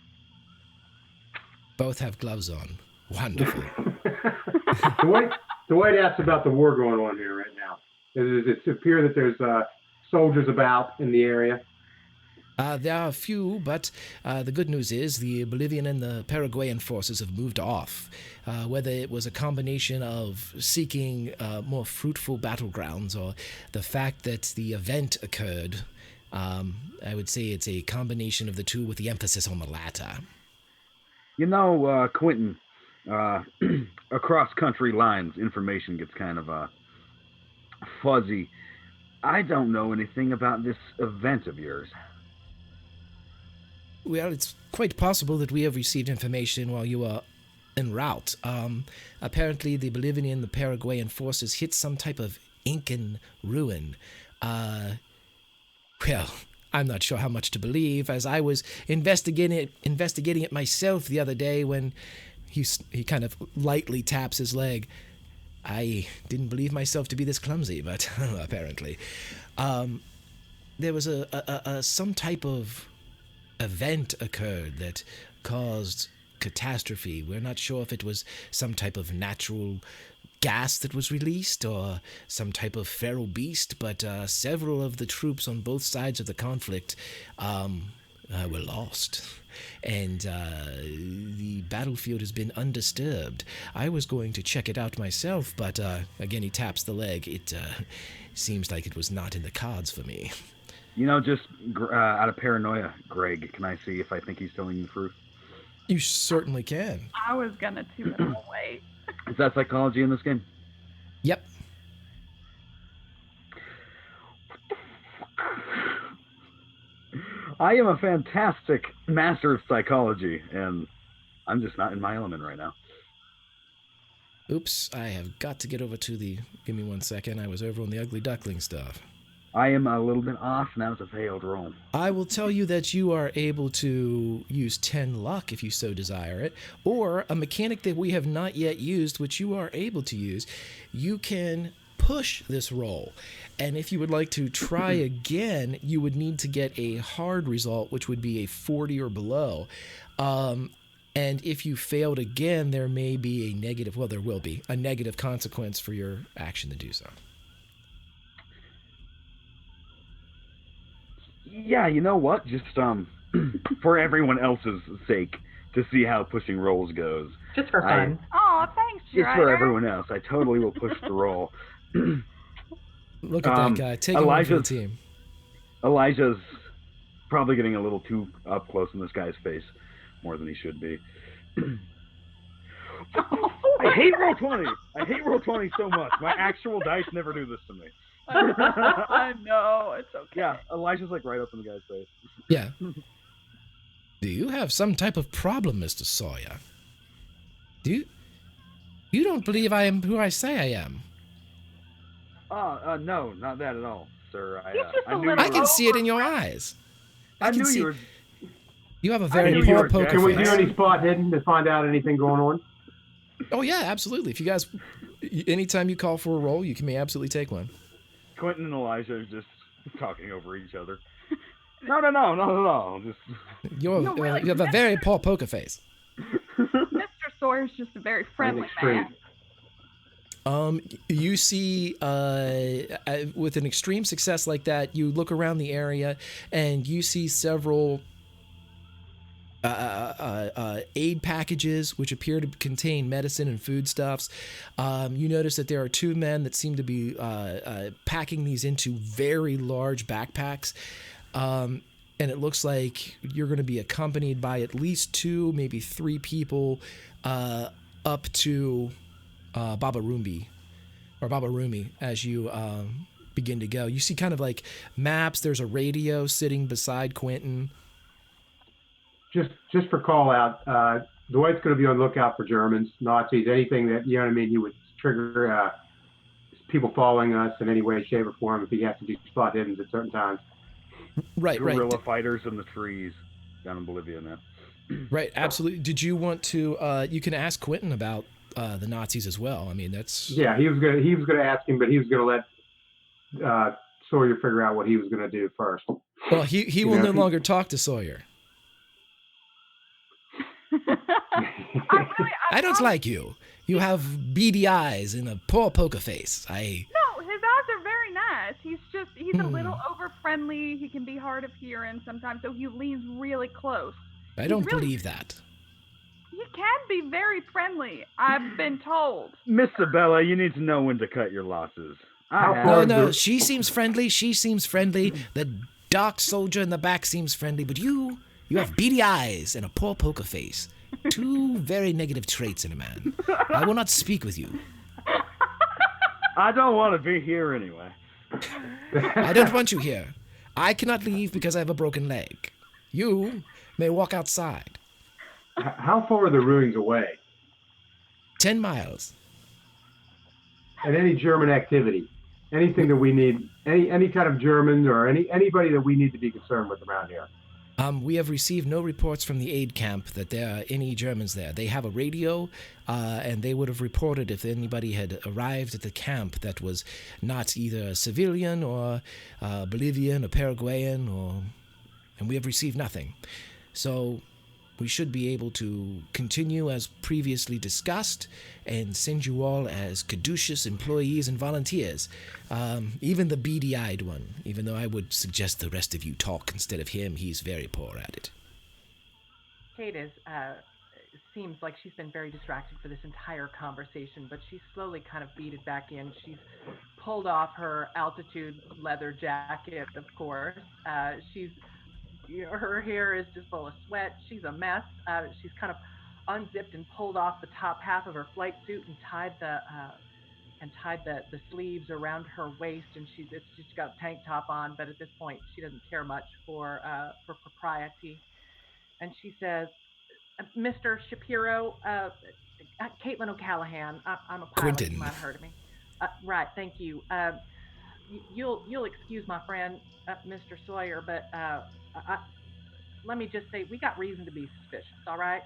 Both have gloves on. Wonderful. Dwight asks about the war going on here right now. Does it appear that there's soldiers about in the area? There are a few, but the good news is the Bolivian and the Paraguayan forces have moved off. Whether it was a combination of seeking more fruitful battlegrounds or the fact that the event occurred, I would say it's a combination of the two with the emphasis on the latter. Quentin, across country lines, information gets kind of fuzzy. I don't know anything about this event of yours. Well, it's quite possible that we have received information while you were en route. Apparently, the Bolivian and the Paraguayan forces hit some type of Incan ruin. Well, I'm not sure how much to believe, as I was investigating it myself the other day when he kind of lightly taps his leg. I didn't believe myself to be this clumsy, but apparently. There was some type of event occurred that caused catastrophe. We're not sure if it was some type of natural gas that was released or some type of feral beast, but several of the troops on both sides of the conflict were lost. And the battlefield has been undisturbed. I was going to check it out myself, but again, he taps the leg. It seems like it was not in the cards for me. Just out of paranoia, Greg, can I see if I think he's telling you the truth? You certainly can. I was going to too, but I'll wait. Is that psychology in this game? Yep. I am a fantastic master of psychology, and I'm just not in my element right now. Oops, I have got to get over to the... Give me 1 second. I was over on the ugly duckling stuff. I am a little bit off, and that was a failed roll. I will tell you that you are able to use 10 luck if you so desire it, or a mechanic that we have not yet used, which you are able to use. You can push this roll, and if you would like to try again, you would need to get a hard result, which would be a 40 or below. And if you failed again, there may be a negative, well, there will be a negative consequence for your action to do so. Yeah, you know what? Just for everyone else's sake, to see how pushing rolls goes. Just for fun. Oh, thanks, Just Strider. for everyone else. I totally will push the roll. Look at that guy. Take him for the team. Elijah's probably getting a little too up close in this guy's face, more than he should be. I hate Roll20. I hate Roll20 so much. My actual dice never do this to me. I know, it's okay. Yeah, Elijah's like right up in the guy's face. Yeah. Do you have some type of problem, Mr. Sawyer? You don't believe I am who I say I am? No, not that at all, sir. I can see it in your eyes. I knew you were... You have a very poor poker Can we face. do any spot hidden to find out anything going on? Oh, yeah, absolutely. If you guys, anytime you call for a roll, you may absolutely take one. Quentin and Elijah are just talking over each other. No. Just You have a very poor poker face. Mr. Sawyer's just a very friendly man. You see, with an extreme success like that, you look around the area and you see several aid packages which appear to contain medicine and foodstuffs. You notice that there are two men that seem to be packing these into very large backpacks. And it looks like you're going to be accompanied by at least 2, maybe 3 people up to Baba Rumi as you begin to go. You see kind of like maps. There's a radio sitting beside Quentin. Just for call out, Dwight's going to be on the lookout for Germans, Nazis, anything that, you know what I mean, he would trigger people following us in any way, shape, or form if he has to do spot hiddens at certain times. Right. Guerrilla fighters in the trees down in Bolivia, man. Right, absolutely. Did you want to? You can ask Quentin about the Nazis as well. I mean, that's. Yeah, he was gonna ask him, but he was gonna let Sawyer figure out what he was gonna do first. Well, he will no longer talk to Sawyer. I don't like you. You have beady eyes and a poor poker face. No, his eyes are very nice. He's a little over friendly. He can be hard of hearing sometimes, so he leans really close. I don't believe that. He can be very friendly, I've been told. Miss Sibella, you need to know when to cut your losses. No, she seems friendly. She seems friendly. The dark soldier in the back seems friendly, but you have beady eyes and a poor poker face. Two very negative traits in a man. I will not speak with you. I don't want to be here anyway. I don't want you here. I cannot leave because I have a broken leg. You may walk outside. How far are the ruins away? 10 miles. And any German activity, anything that we need, any kind of Germans or anybody that we need to be concerned with around here. We have received no reports from the aid camp that there are any Germans there. They have a radio, and they would have reported if anybody had arrived at the camp that was not either a civilian or Bolivian or Paraguayan, and we have received nothing. So we should be able to continue as previously discussed and send you all as caduceus employees and volunteers. Even the beady-eyed one, even though I would suggest the rest of you talk instead of him. He's very poor at it. Cait seems like she's been very distracted for this entire conversation, but she's slowly kind of beaded back in. She's pulled off her altitude leather jacket, of course. Her hair is just full of sweat. She's a mess. She's kind of unzipped and pulled off the top half of her flight suit and tied the sleeves around her waist. And she's got a tank top on, but at this point she doesn't care much for propriety. And she says, "Mr. Shapiro, Cait O'Callaghan. I'm a pilot. Quentin. You might have heard of me. Right. Thank you. You'll excuse my friend, Mr. Sawyer, but let me just say we got reason to be suspicious. All right.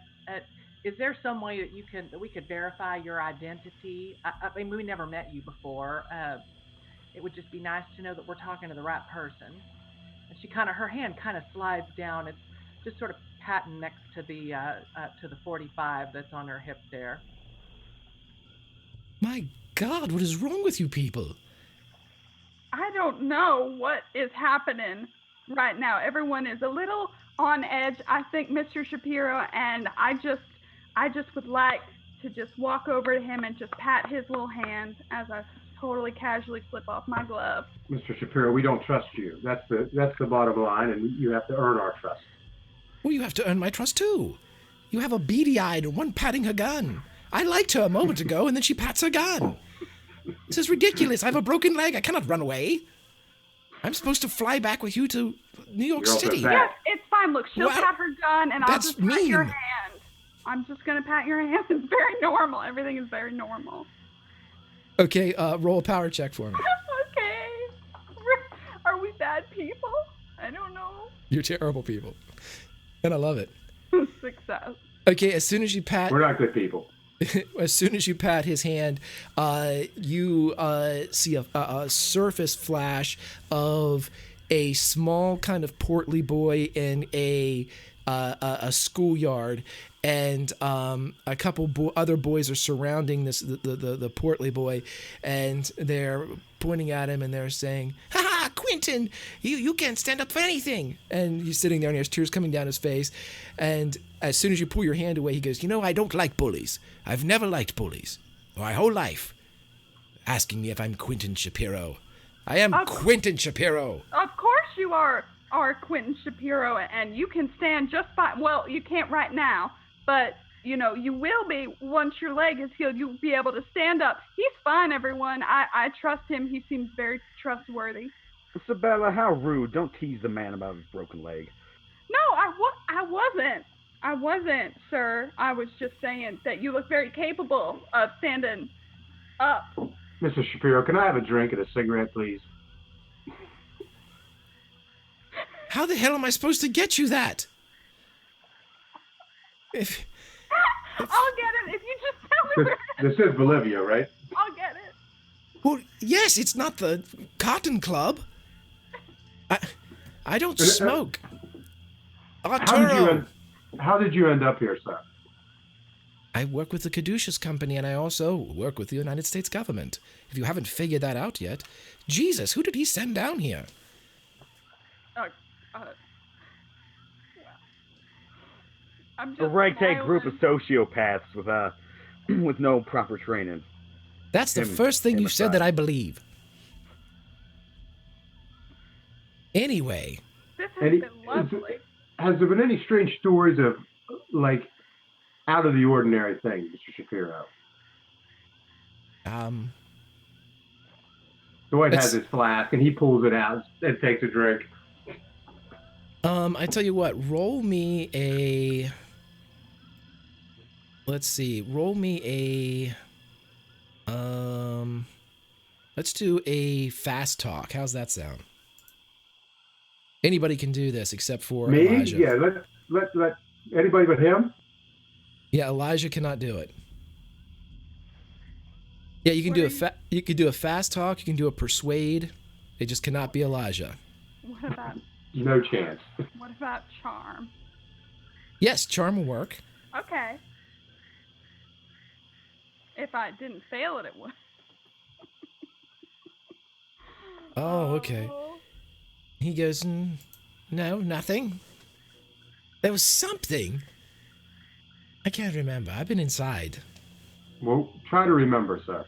Is there some way that we could verify your identity? I mean, we never met you before. It would just be nice to know that we're talking to the right person." And her hand kind of slides down. It's just sort of patting next to the 45 that's on her hip there. My God, what is wrong with you people? I don't know what is happening right now. Everyone is a little on edge, I think, Mr. Shapiro, and I just would like to just walk over to him and just pat his little hand as I totally casually slip off my glove. Mr. Shapiro, we don't trust you. That's the bottom line, and you have to earn our trust. Well, you have to earn my trust too. You have a beady-eyed one patting her gun. I liked her a moment ago, and then she pats her gun. This is ridiculous. I have a broken leg. I cannot run away. I'm supposed to fly back with you to New York City. Yes, it's fine. Look, she'll pat her gun, and I'll That's just pat your mean. hand. I'm just going to pat your hand. It's very normal. Everything is very normal. Okay, roll a power check for me. Okay. Are we bad people? I don't know. You're terrible people. And I love it. Success. Okay, as soon as you pat... We're not good people. As soon as you pat his hand, you see a surface flash of a small kind of portly boy in a schoolyard, and a couple other boys are surrounding the portly boy, and they're pointing at him and they're saying, "Ha ha, Quentin, you can't stand up for anything." And he's sitting there and he has tears coming down his face. And as soon as you pull your hand away, he goes, "I don't like bullies. I've never liked bullies. My whole life. Asking me if I'm Quentin Shapiro. I am Quentin Shapiro." Of course you are Quentin Shapiro, and you can stand just fine. Well, you can't right now, but you will be once your leg is healed. You'll be able to stand up. He's fine, everyone. I trust him. He seems very trustworthy. Sibella, how rude. Don't tease the man about his broken leg. No, I wasn't. I wasn't, sir. I was just saying that you look very capable of standing up. Mr. Shapiro, can I have a drink and a cigarette, please? How the hell am I supposed to get you that? I'll get it if you just tell me where. This is Bolivia, right? I'll get it. Well, yes, it's not the Cotton Club. I don't smoke. Arturo. How did you end up here, sir? I work with the Caduceus Company, and I also work with the United States government. If you haven't figured that out yet. Jesus, who did he send down here? I'm just A ragtag group of smiling. sociopaths with no proper training. That's the first thing you said that I believe. Anyway. This has been lovely. Has there been any strange stories of, like, out of the ordinary things, Mr. Shapiro? Dwight has his flask, and he pulls it out and takes a drink. I tell you what, roll me a... Let's see, roll me a... Let's do a fast talk. How's that sound? Anybody can do this except for Me? Elijah. Yeah, let anybody but him? Yeah, Elijah cannot do it. Yeah, you can you can do a fast talk, you can do a persuade. It just cannot be Elijah. What about No chance. what about charm? Yes, charm will work. Okay. If I didn't fail it would. Oh, okay. He goes, no, nothing. There was something. I can't remember. I've been inside. Well, try to remember, sir.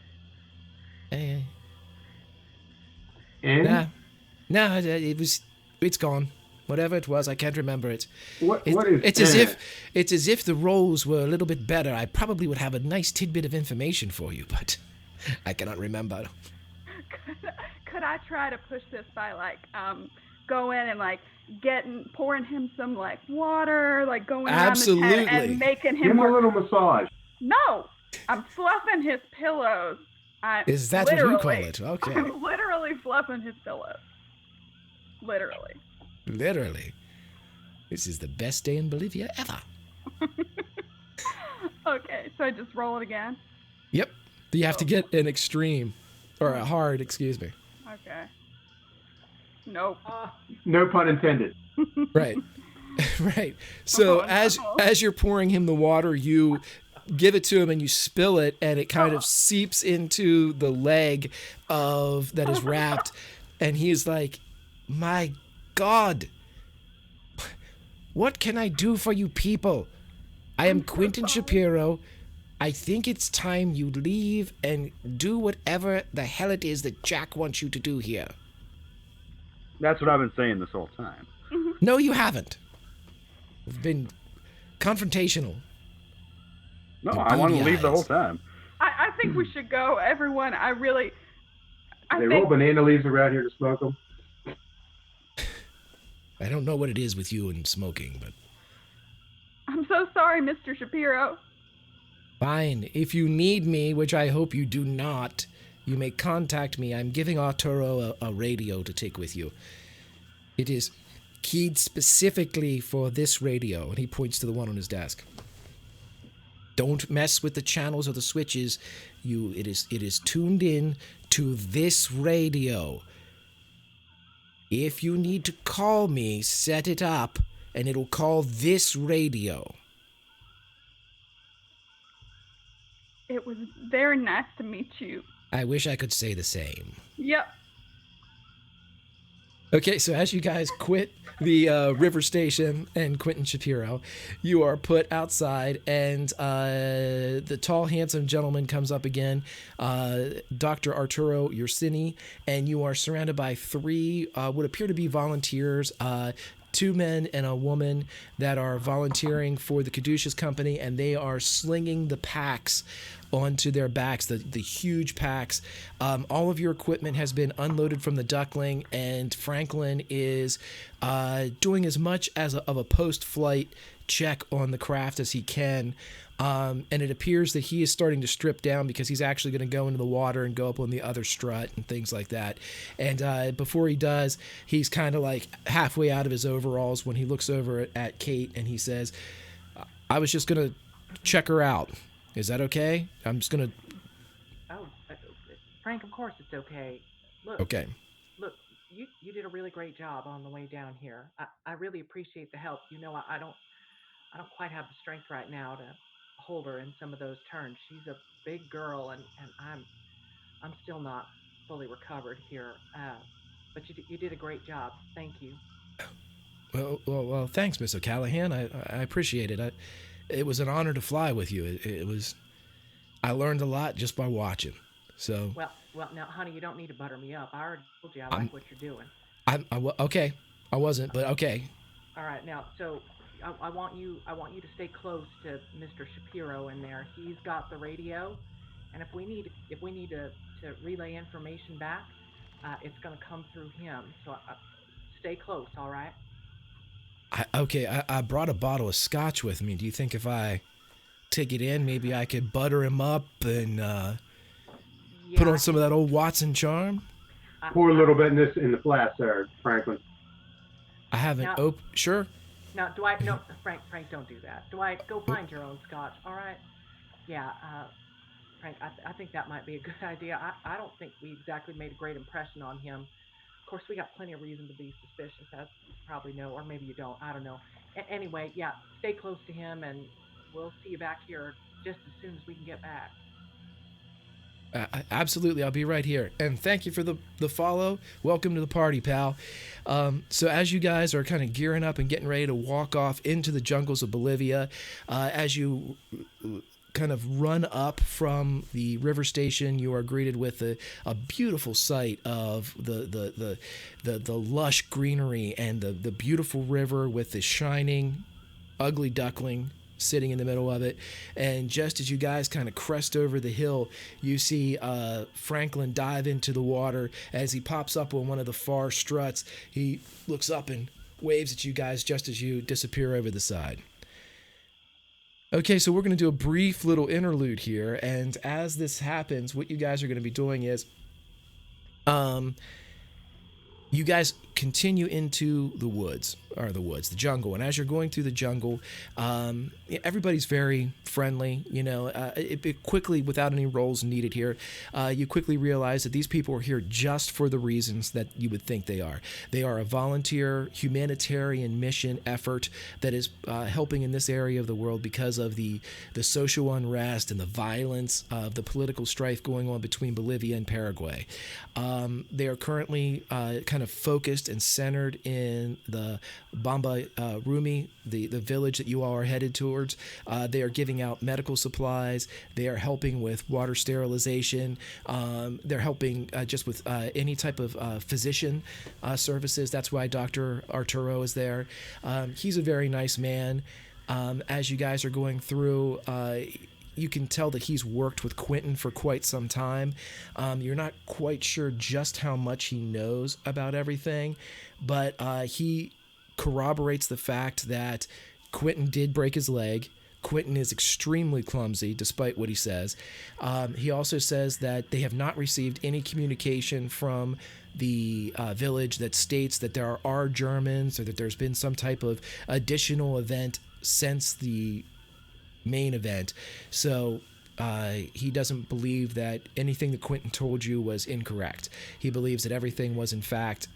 And? No, it's gone. Whatever it was, I can't remember it. What is it's as if the roles were a little bit better. I probably would have a nice tidbit of information for you, but I cannot remember. Could I try to push this by going and pouring him some water, going around his head and making him give him a little massage? No, I'm fluffing his pillows. Is that what you call it? Okay. I'm literally fluffing his pillows. Literally. Literally. This is the best day in Bolivia ever. Okay, so I just roll it again? Yep. You have to get an extreme. Or a hard, excuse me. Okay. Nope. No pun intended. Right. Right. So as you're pouring him the water, you give it to him and you spill it, and it kind of seeps into the leg that is wrapped, and he's like, my God, what can I do for you people? I am Quentin Shapiro. I think it's time you leave and do whatever the hell it is that Jack wants you to do here. That's what I've been saying this whole time. No, you haven't. We've been confrontational. No, I want to leave the whole time. I think we should go, everyone. They roll banana leaves around here to smoke them. I don't know what it is with you and smoking, but... I'm so sorry, Mr. Shapiro. Fine. If you need me, which I hope you do not, you may contact me. I'm giving Arturo a radio to take with you. It is keyed specifically for this radio, and he points to the one on his desk. Don't mess with the channels or the switches. It is tuned in to this radio. If you need to call me, set it up, and it'll call this radio. It was very nice to meet you. I wish I could say the same. Yep. Okay, so as you guys quit the river station and Quentin Shapiro, you are put outside, and the tall, handsome gentleman comes up again, Dr. Arturo Ursini, and you are surrounded by three what appear to be volunteers, 2 men and a woman that are volunteering for the Caduceus Company, and they are slinging the packs onto their backs, the huge packs. All of your equipment has been unloaded from the Duckling, and Franklin is doing as much of a post-flight check on the craft as he can. And it appears that he is starting to strip down because he's actually going to go into the water and go up on the other strut and things like that. And before he does, he's kind of like halfway out of his overalls when he looks over at Cait and he says, I was just going to check her out. Is that okay? I'm just going to... Oh, Frank, of course it's okay. Look, Okay. Look, you did a really great job on the way down here. I really appreciate the help. You know, I don't quite have the strength right now to hold her in some of those turns. She's a big girl, and I'm still not fully recovered here. But you did a great job. Thank you. Well, thanks, Miss O'Callaghan. I appreciate it. It was an honor to fly with you. It was... I learned a lot just by watching. So... Well, now, honey, you don't need to butter me up. I already told you I like what you're doing. Okay. I wasn't, but okay. All right, now, so I want you to stay close to Mr. Shapiro in there. He's got the radio, and if we need to relay information back, it's going to come through him. So stay close, all right? I brought a bottle of scotch with me. Do you think if I take it in, maybe I could butter him up and put on some of that old Watson charm? Pour a little bit in the flask there, Franklin. I haven't. Sure. Now, Dwight, no, Frank, don't do that. Dwight, go find your own scotch, all right? Yeah, Frank, I think that might be a good idea. I don't think we exactly made a great impression on him. Of course, we got plenty of reason to be suspicious, as you probably know, or maybe you don't. I don't know. Anyway, yeah, stay close to him, and we'll see you back here just as soon as we can get back. Absolutely, I'll be right here. And thank you for the follow. Welcome to the party, pal. So as you guys are kind of gearing up and getting ready to walk off into the jungles of Bolivia, as you kind of run up from the river station, you are greeted with a beautiful sight of the lush greenery and the beautiful river with the shining, ugly duckling sitting in the middle of it. And just as you guys kind of crest over the hill, you see Franklin dive into the water. As he pops up on one of the far struts, he looks up and waves at you guys just as you disappear over the side. Okay, so we're going to do a brief little interlude here, and as this happens, what you guys are going to be doing is you guys continue into the jungle. And as you're going through the jungle, everybody's very friendly. You know, it quickly, without any roles needed here, you quickly realize that these people are here just for the reasons that you would think they are. They are a volunteer humanitarian mission effort that is helping in this area of the world because of the social unrest and the violence of the political strife going on between Bolivia and Paraguay. They are currently kind of focused and centered in the Bamba Rumi, the village that you all are headed towards. They are giving out medical supplies. They are helping with water sterilization. They're helping just with any type of physician services. That's why Dr. Arturo is there. He's a very nice man. As you guys are going through, you can tell that he's worked with Quentin for quite some time. You're not quite sure just how much he knows about everything, but he corroborates the fact that Quentin did break his leg. Quentin is extremely clumsy, despite what he says. He also says that they have not received any communication from the village that states that there are Germans or that there's been some type of additional event since the main event. So he doesn't believe that anything that Quentin told you was incorrect. He believes that everything was in fact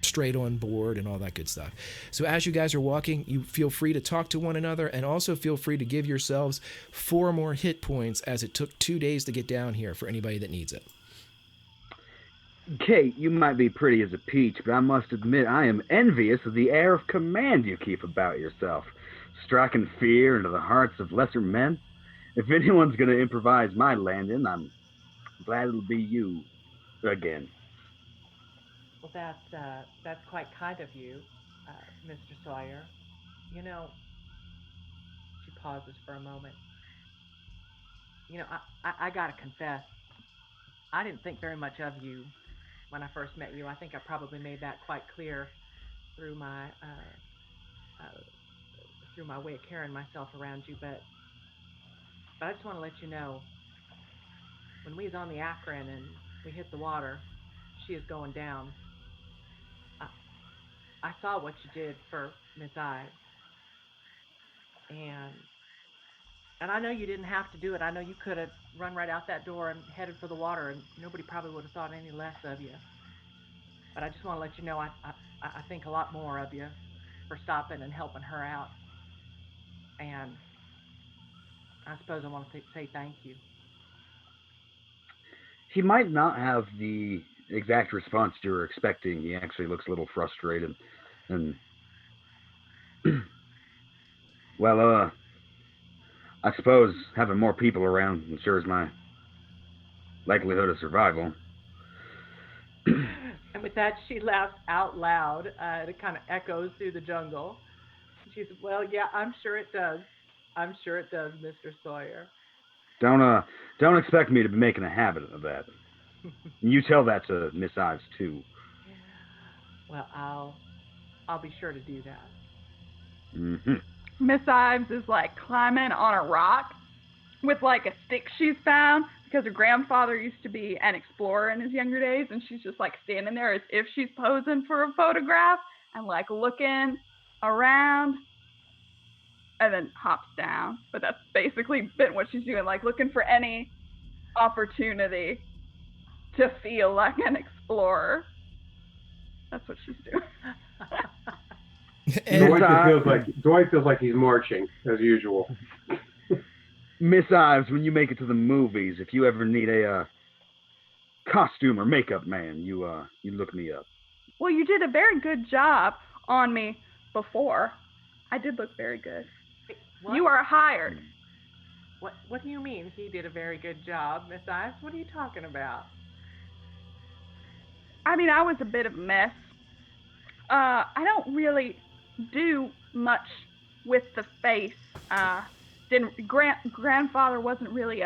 straight on board and all that good stuff. So as you guys are walking, you feel free to talk to one another, and also feel free to give yourselves 4 more hit points, as it took 2 days to get down here for anybody that needs it. Cait, you might be pretty as a peach, but I must admit I am envious of the air of command you keep about yourself, striking fear into the hearts of lesser men. If anyone's going to improvise my landing, I'm glad it'll be you again. Well, that's quite kind of you, Mr. Sawyer. You know, she pauses for a moment. You know, I gotta confess, I didn't think very much of you when I first met you. I think I probably made that quite clear through my through my way of carrying myself around you, but I just want to let you know, when we was on the Akron and we hit the water, she is going down. I, I saw what you did for Miss Ives, and I know you didn't have to do it. I know you could have run right out that door and headed for the water, and nobody probably would have thought any less of you. But I just want to let you know I think a lot more of you for stopping and helping her out. And I suppose I want to say thank you. He might not have the exact response you were expecting. He actually looks a little frustrated. And, well, I suppose having more people around ensures my likelihood of survival. And with that, she laughs out loud. It kind of echoes through the jungle. She says, "Well, yeah, I'm sure it does. I'm sure it does, Mr. Sawyer." Don't expect me to be making a habit of that. You tell that to Miss Ives too. Well, I'll be sure to do that. Mm-hmm. Miss Ives is like climbing on a rock with like a stick she's found because her grandfather used to be an explorer in his younger days, and she's just like standing there as if she's posing for a photograph and like looking around, and then hops down. But that's basically been what she's doing, like looking for any opportunity to feel like an explorer. That's what she's doing. Dwight feels like he's marching as usual. Miss Ives, when you make it to the movies, if you ever need a costume or makeup man, you look me up. Well, you did a very good job on me before. I did look very good. What? You are hired. What do you mean he did a very good job, Miss Ives? What are you talking about? I mean, I was a bit of a mess. I don't really do much with the face. Grandfather wasn't really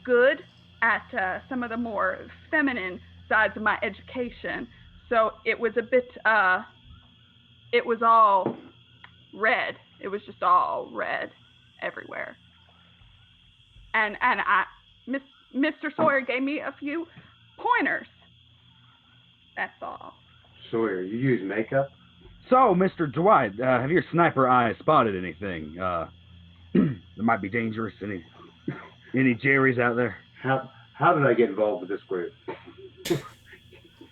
good at some of the more feminine sides of my education, so it was a bit. It was all red. It was just all red everywhere. And Mr. Sawyer gave me a few pointers. That's all. Sawyer, you use makeup? So, Mr. Dwight, have your sniper eyes spotted anything? That might be dangerous. Any Jerrys out there? How did I get involved with this group?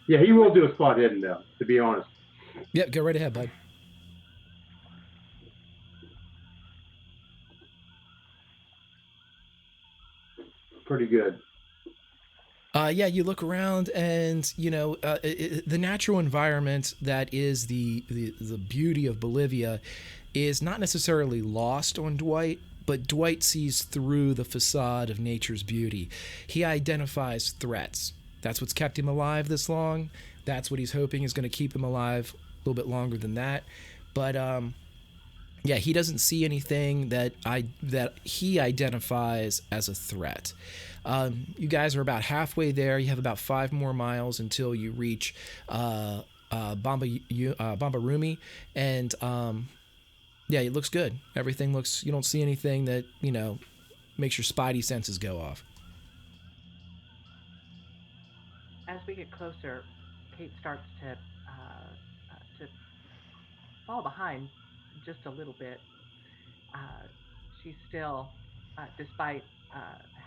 Yeah, he will do a spot hidden though, to be honest. Yep, go right ahead, bud. Pretty good. Yeah, you look around, and the natural environment that is the beauty of Bolivia is not necessarily lost on Dwight, but Dwight sees through the facade of nature's beauty. He identifies threats. That's what's kept him alive this long. That's what he's hoping is going to keep him alive a little bit longer than that. But yeah, he doesn't see anything that he identifies as a threat. You guys are about halfway there. You have about 5 more miles until you reach Bombarumi, and yeah, it looks good. Everything looks. You don't see anything that makes your spidey senses go off. As we get closer, Cait starts to fall behind just a little bit. She's still, despite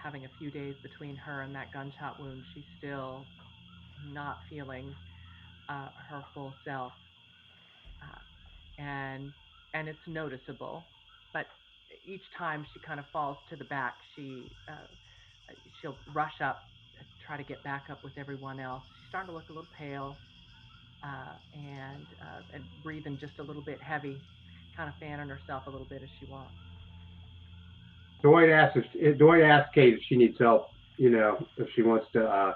having a few days between her and that gunshot wound, she's still not feeling her full self, and it's noticeable. But each time she kind of falls to the back, she'll rush up, try to get back up with everyone else. She's starting to look a little pale, and breathing just a little bit heavy, kind of fanning herself a little bit as she walks. Dwight asks Cait if she needs help, if she wants to, a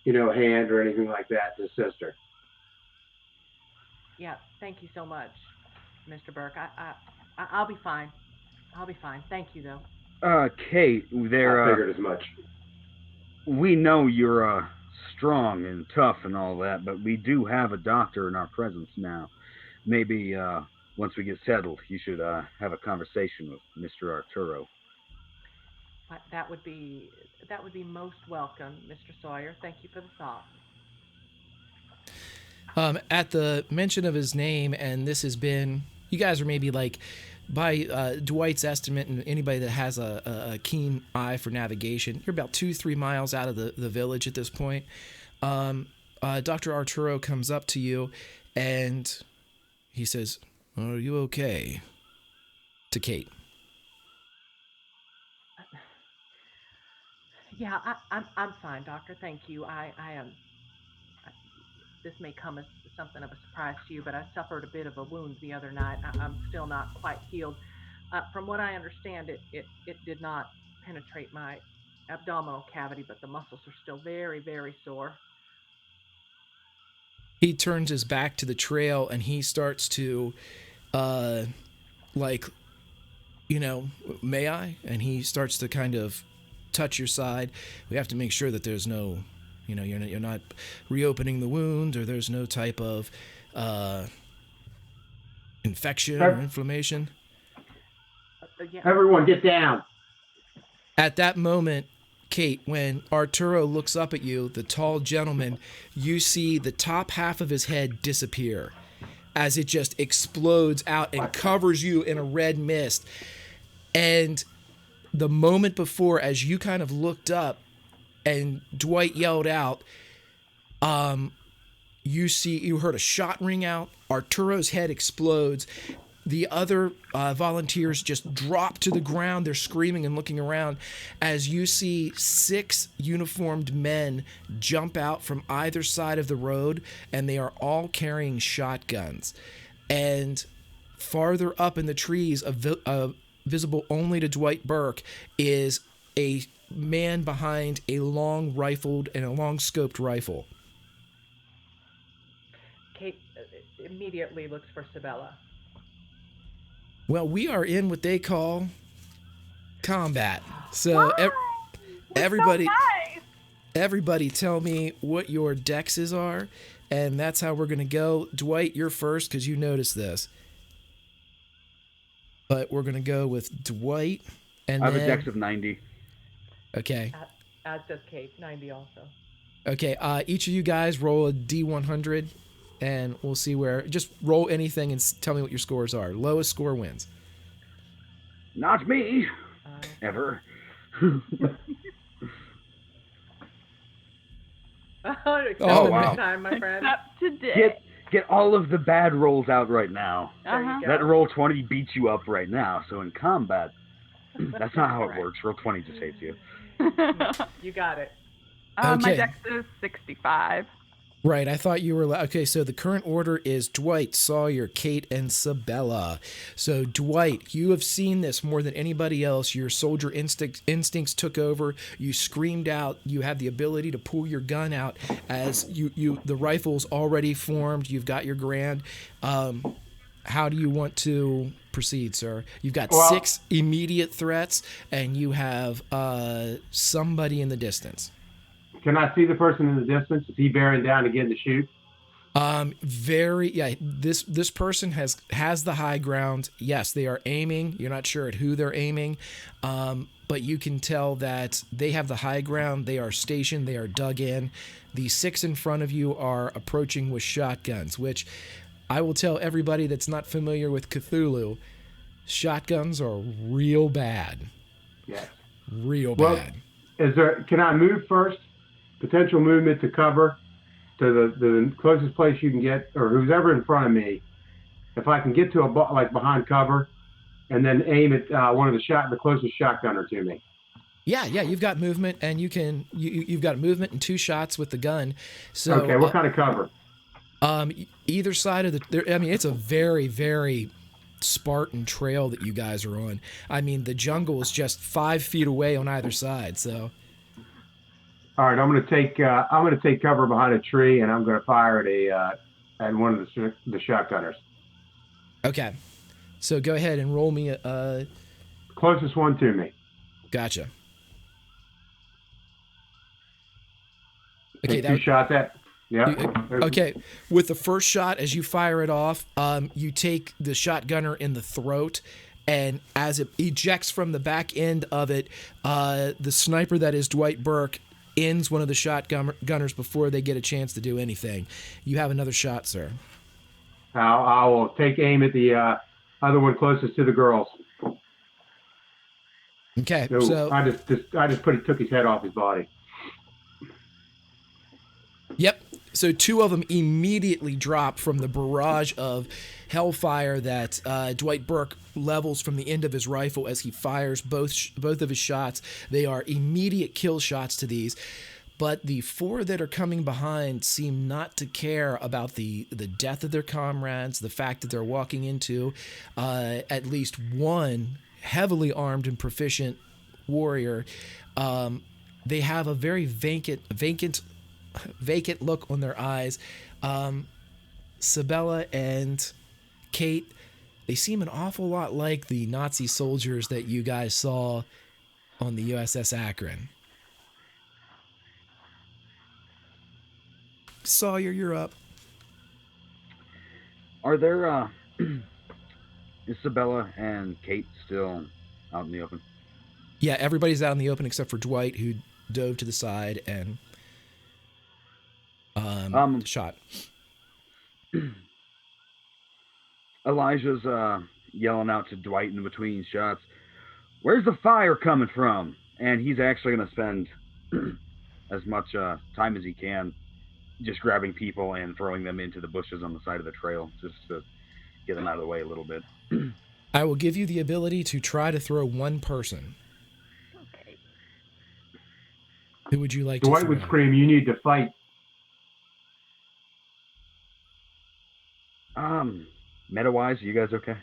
hand or anything like that to assist her. Yeah, thank you so much, Mr. Burke. I'll be fine. I'll be fine. Thank you, though. Cait, I figured as much. We know you're strong and tough and all that, but we do have a doctor in our presence now. Maybe once we get settled, you should have a conversation with Mr. Arturo. That would be most welcome, Mr. Sawyer. Thank you for the thought. At the mention of his name, and this has been, you guys are maybe like, by Dwight's estimate and anybody that has a keen eye for navigation, you're about 2-3 miles out of the village at this point. Dr. Arturo comes up to you and he says, "Are you okay?" to Cait. Yeah, I'm fine, Doctor. Thank you. I am. This may come as something of a surprise to you, but I suffered a bit of a wound the other night. I'm still not quite healed. From what I understand, it did not penetrate my abdominal cavity, but the muscles are still very, very sore. He turns his back to the trail and he starts to, may I? And he starts to kind of touch your side. We have to make sure that there's no, you're not reopening the wound, or there's no type of infection or inflammation. Yeah. Everyone get down. At that moment, Cait, when Arturo looks up at you, the tall gentleman, you see the top half of his head disappear as it just explodes out and covers you in a red mist. And the moment before, as you kind of looked up and Dwight yelled out, you heard a shot ring out, Arturo's head explodes. The other volunteers just drop to the ground. They're screaming and looking around as you see 6 uniformed men jump out from either side of the road, and they are all carrying shotguns. And farther up in the trees, visible only to Dwight Burke, is a man behind a long scoped rifle. Cait immediately looks for Sibella. Well, we are in what they call combat. So everybody, so nice. everybody, tell me what your dexes are, and that's how we're gonna go. Dwight, you're first because you noticed this. But we're gonna go with Dwight, and I have a dex of 90. Okay. As does Cait, 90 also. Okay. Each of you guys roll a D100. And we'll see where. Just roll anything and tell me what your scores are. Lowest score wins. Not me. Ever. Except Oh, for wow. this time, my friend. Except today. Get all of the bad rolls out right now. There you go. That roll 20 beats you up right now. So in combat, that's not how it works. Roll 20 just hates you. You got it. Okay. My dex is 65. Right, I thought you were... Okay, so the current order is Dwight, Sawyer, Cait, and Sibella. So, Dwight, you have seen this more than anybody else. Your soldier instincts took over. You screamed out. You had the ability to pull your gun out as the rifle's already formed. You've got your grand. How do you want to proceed, sir? You've got 6 immediate threats, and you have somebody in the distance. Can I see the person in the distance? Is he bearing down again to shoot? This person has the high ground. Yes, they are aiming. You're not sure at who they're aiming, but you can tell that they have the high ground. They are stationed. They are dug in. The 6 in front of you are approaching with shotguns, which I will tell everybody that's not familiar with Cthulhu, shotguns are real bad. Yes. Real bad. Can I move first? Potential movement to cover to the closest place you can get, or who's ever in front of me. If I can get to behind cover, and then aim at the closest shotgunner to me. Yeah, you've got movement, and you've got movement and 2 shots with the gun. So okay, what kind of cover? Either side of it's a very, very Spartan trail that you guys are on. I mean, the jungle is just 5 feet away on either side. So. All right, I'm going to take cover behind a tree, and I'm going to fire at one of the shotgunners. Okay, so go ahead and roll me a. Closest one to me. Gotcha. Okay, 2 shots at. Okay, with the first shot, as you fire it off, you take the shotgunner in the throat, and as it ejects from the back end of it, the sniper that is Dwight Burke ends one of the shotgunners before they get a chance to do anything. You have another shot, sir. I will take aim at the other one closest to the girls. Okay, so I just took his head off his body. Yep. So two of them immediately drop from the barrage of hellfire that Dwight Burke levels from the end of his rifle as he fires both of his shots. They are immediate kill shots to these. But the four that are coming behind seem not to care about the death of their comrades, the fact that they're walking into at least one heavily armed and proficient warrior. They have a very vacant look on their eyes. Sibella and Cait, they seem an awful lot like the Nazi soldiers that you guys saw on the USS Akron. Sawyer, you're up. Are there, is Sibella and Cait still out in the open? Yeah, everybody's out in the open except for Dwight, who dove to the side and shot. Elijah's yelling out to Dwight in between shots, "Where's the fire coming from?" And he's actually going to spend as much time as he can just grabbing people and throwing them into the bushes on the side of the trail, just to get them out of the way a little bit. I will give you the ability to try to throw one person. Okay. Who would you like to Dwight throw? would scream, "You need to fight." Meta-wise, are you guys okay?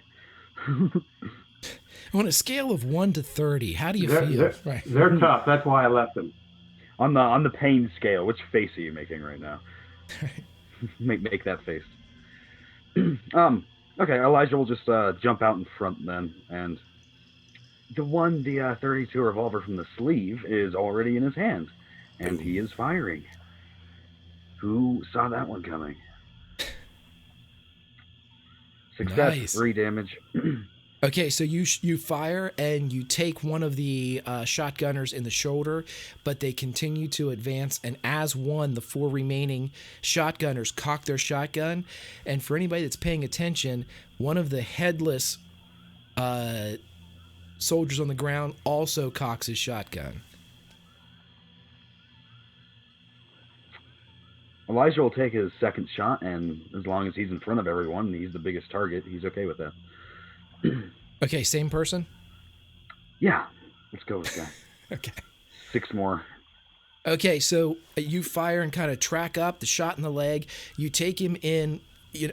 On a scale of 1 to 30, how do you feel? They're tough. That's why I left them. On the pain scale, which face are you making right now? make that face. Okay, Elijah will just jump out in front then, and the 32 revolver from the sleeve is already in his hand, and he is firing. Who saw that one coming? Success, Nice. 3 damage. Okay, so you fire and you take one of the shotgunners in the shoulder, but they continue to advance. And as one, the 4 remaining shotgunners cock their shotgun. And for anybody that's paying attention, one of the headless soldiers on the ground also cocks his shotgun. Elijah will take his second shot, and as long as he's in front of everyone, and he's the biggest target, he's okay with that. Okay, same person? Yeah, let's go with that. Okay. 6 more. Okay, so you fire and kind of track up the shot in the leg. You take him in,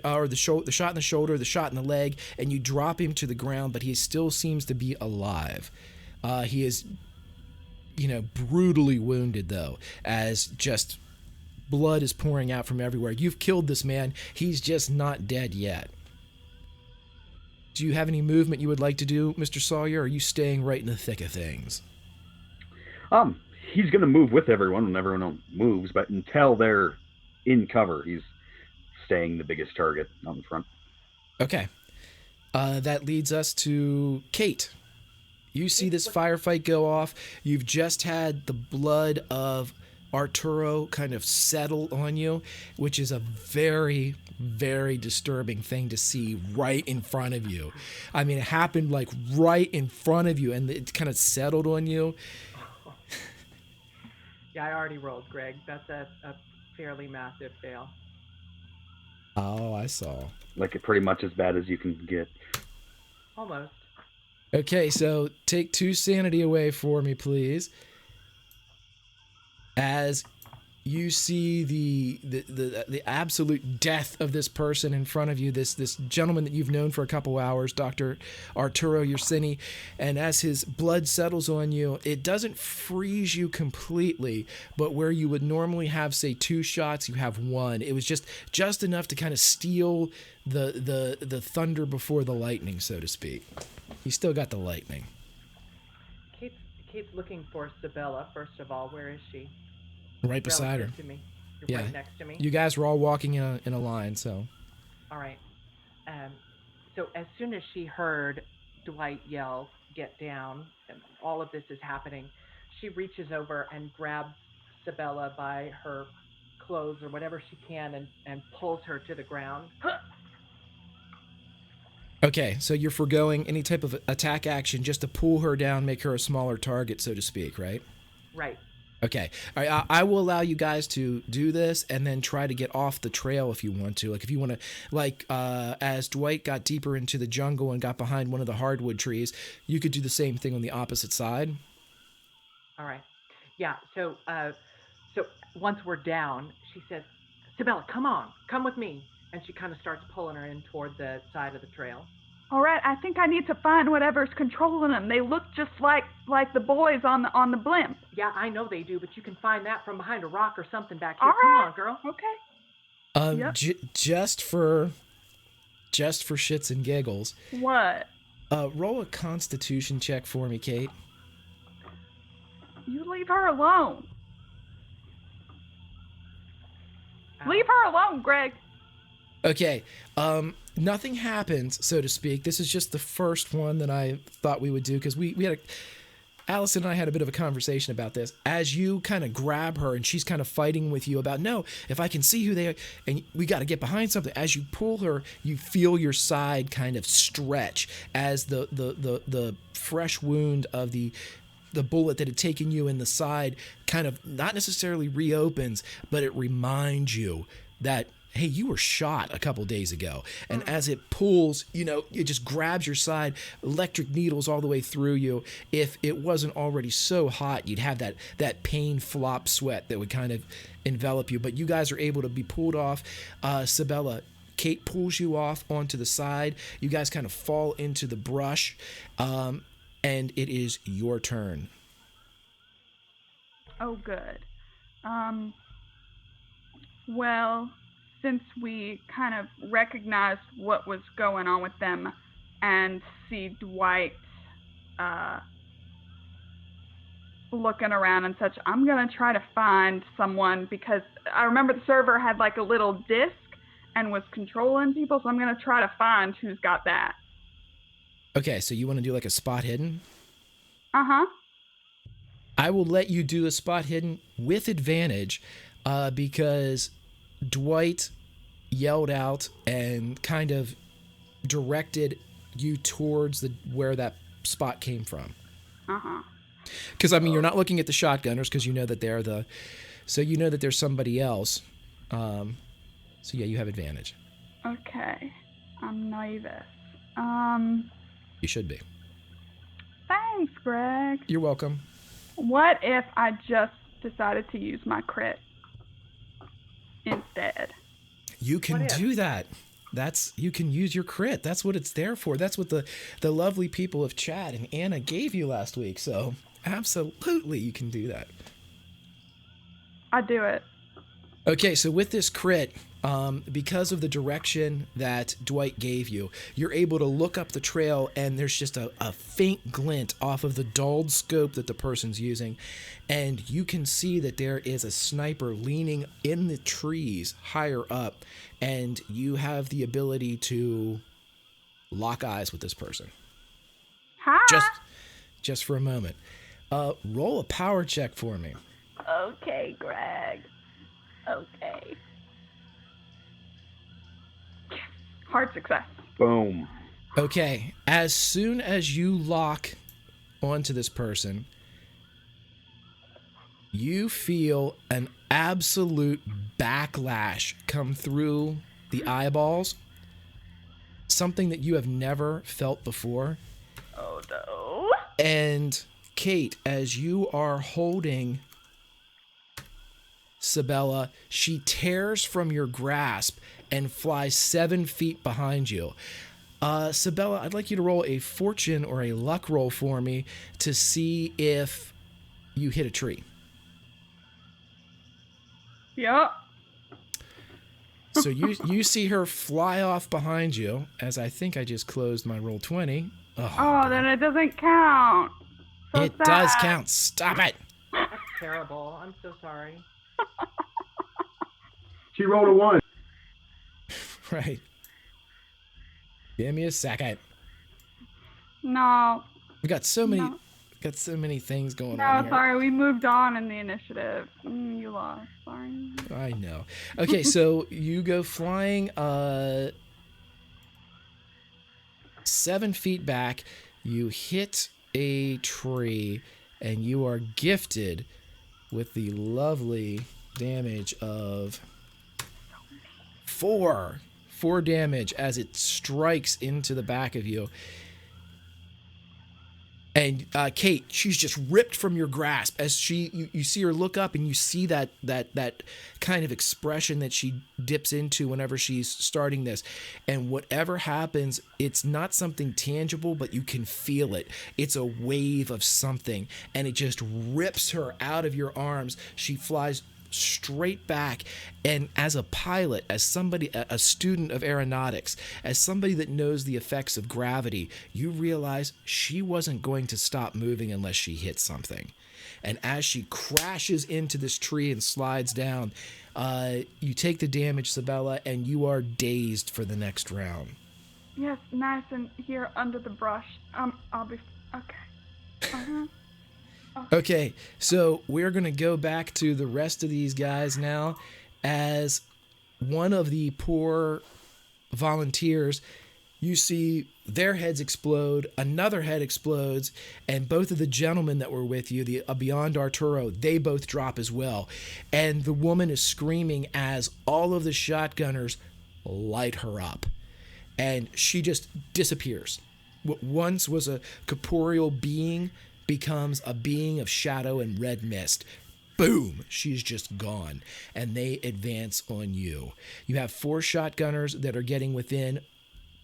or the shot in the shoulder, the shot in the leg, and you drop him to the ground, but he still seems to be alive. He is, brutally wounded, though, as just blood is pouring out from everywhere. You've killed this man. He's just not dead yet. Do you have any movement you would like to do, Mr. Sawyer, or are you staying right in the thick of things? He's going to move with everyone when everyone else moves, but until they're in cover, he's staying the biggest target out in front. Okay. That leads us to Cait. You see this firefight go off. You've just had the blood of Arturo kind of settle on you, which is a very, very disturbing thing to see right in front of you. I mean, it happened like right in front of you, and it kind of settled on you. Yeah, I already rolled, Greg. That's a fairly massive fail. Oh, I saw. Like pretty much as bad as you can get. Almost. Okay, so take 2 sanity away for me, please. As you see the absolute death of this person in front of you, this gentleman that you've known for a couple hours, Dr. Arturo Yersini, and as his blood settles on you, it doesn't freeze you completely, but where you would normally have, say, 2 shots, you have 1. It was just enough to kind of steal the thunder before the lightning, so to speak. You still got the lightning. Cait's looking for Sibella, first of all. Where is she? Right beside her. To me. You're right next to me. You guys were all walking in a line, so. All right. So as soon as she heard Dwight yell, "Get down," and all of this is happening, she reaches over and grabs Sibella by her clothes or whatever she can and pulls her to the ground. Okay, so you're foregoing any type of attack action just to pull her down, make her a smaller target, so to speak, right? Right. Okay. All right, I will allow you guys to do this and then try to get off the trail if you want to. Like, if you want to, like, as Dwight got deeper into the jungle and got behind one of the hardwood trees, you could do the same thing on the opposite side. All right. Yeah, so once we're down, she says, "Sibella, come on, come with me." And she kind of starts pulling her in toward the side of the trail. All right, I think I need to find whatever's controlling them. They look just like the boys on the blimp. Yeah, I know they do, but you can find that from behind a rock or something back here. All Come right. on, girl. Okay. Yep. Just for shits and giggles. What? Roll a Constitution check for me, Cait. You leave her alone. Leave her alone, Greg. Okay, nothing happens, so to speak. This is just the first one that I thought we would do, because we had Allison and I had a bit of a conversation about this. As you kind of grab her and she's kind of fighting with you about, no, if I can see who they are, and we got to get behind something. As you pull her, you feel your side kind of stretch as the fresh wound of the bullet that had taken you in the side kind of not necessarily reopens, but it reminds you that, hey, you were shot a couple days ago. And as it pulls, it just grabs your side, electric needles all the way through you. If it wasn't already so hot, you'd have that pain flop sweat that would kind of envelop you. But you guys are able to be pulled off. Sibella, Cait pulls you off onto the side. You guys kind of fall into the brush. And it is your turn. Oh, good. Well, since we kind of recognized what was going on with them and see Dwight looking around and such, I'm going to try to find someone, because I remember the server had like a little disc and was controlling people, so I'm going to try to find who's got that. Okay, so you want to do like a spot hidden? Uh-huh. I will let you do a spot hidden with advantage because Dwight yelled out and kind of directed you towards where that spot came from. Uh-huh. Because, I mean, you're not looking at the shotgunners because you know that they're so you know that there's somebody else. So, yeah, you have advantage. Okay. I'm nervous. You should be. Thanks, Greg. You're welcome. What if I just decided to use my crit instead? You can do that. You can use your crit. That's what it's there for. That's what the lovely people of chat and Anna gave you last week. So absolutely you can do that. I do it. Okay, so with this crit, because of the direction that Dwight gave you, you're able to look up the trail, and there's just a faint glint off of the dulled scope that the person's using, and you can see that there is a sniper leaning in the trees higher up, and you have the ability to lock eyes with this person. Hi. Just for a moment. Roll a power check for me. Okay, Greg. Okay. Hard success. Boom. Okay, as soon as you lock onto this person, you feel an absolute backlash come through the eyeballs. Something that you have never felt before. Oh, no. And Cait, as you are holding Sibella, she tears from your grasp and flies 7 feet behind you. Sibella, I'd like you to roll a fortune or a luck roll for me to see if you hit a tree. Yep. So you see her fly off behind you, as I think I just closed my roll 20. Oh, then it doesn't count. So it sad. does count. Stop it. That's terrible. I'm so sorry. She rolled a 1. Right. Give me a second. No. We got so many. No. Got so many things going No, on here. sorry, we moved on in the initiative. You lost. Sorry. I know. Okay, so you go flying 7 feet back. You hit a tree, and you are gifted with the lovely damage of 4 damage as it strikes into the back of you. And Cait, she's just ripped from your grasp as you see her look up, and you see that kind of expression that she dips into whenever she's starting this. And whatever happens, it's not something tangible, but you can feel it. It's a wave of something, and it just rips her out of your arms. She flies straight back, and as a pilot, as somebody, a student of aeronautics, as somebody that knows the effects of gravity, you realize she wasn't going to stop moving unless she hit something. And as she crashes into this tree and slides down, you take the damage, Sibella, and you are dazed for the next round. Yes, nice and here under the brush. I'll be okay. Uh-huh. Okay, so we're going to go back to the rest of these guys now. As one of the poor volunteers, you see their heads explode, another head explodes, and both of the gentlemen that were with you, the beyond Arturo, they both drop as well. And the woman is screaming as all of the shotgunners light her up. And she just disappears. What once was a corporeal being becomes a being of shadow and red mist. Boom! She's just gone. And they advance on you. You have 4 shotgunners that are getting within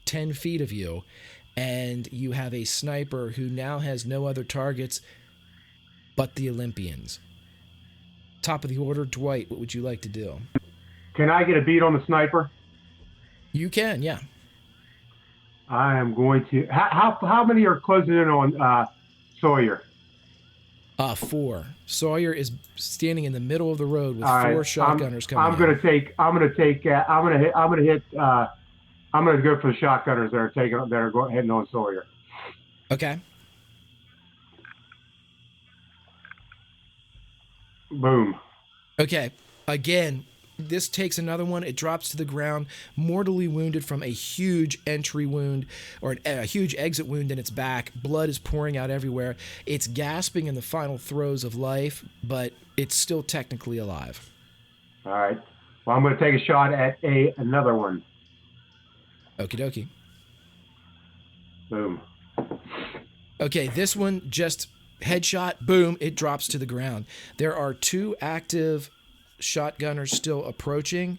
10 feet of you, and you have a sniper who now has no other targets but the Olympians. Top of the order, Dwight, what would you like to do? Can I get a beat on the sniper? You can, yeah. I am going to. How many are closing in on Sawyer? 4. Sawyer is standing in the middle of the road with All 4 right, shotgunners coming. I'm going to go for the shotgunners that are heading on Sawyer. Okay. Boom. Okay. Again, this takes another one. It drops to the ground, mortally wounded from a huge entry wound or a huge exit wound in its back. Blood is pouring out everywhere. It's gasping in the final throes of life, but it's still technically alive. All right. Well, I'm going to take a shot at another one. Okie dokie. Boom. Okay, this one just headshot, boom, it drops to the ground. There are 2 active shotgunners still approaching,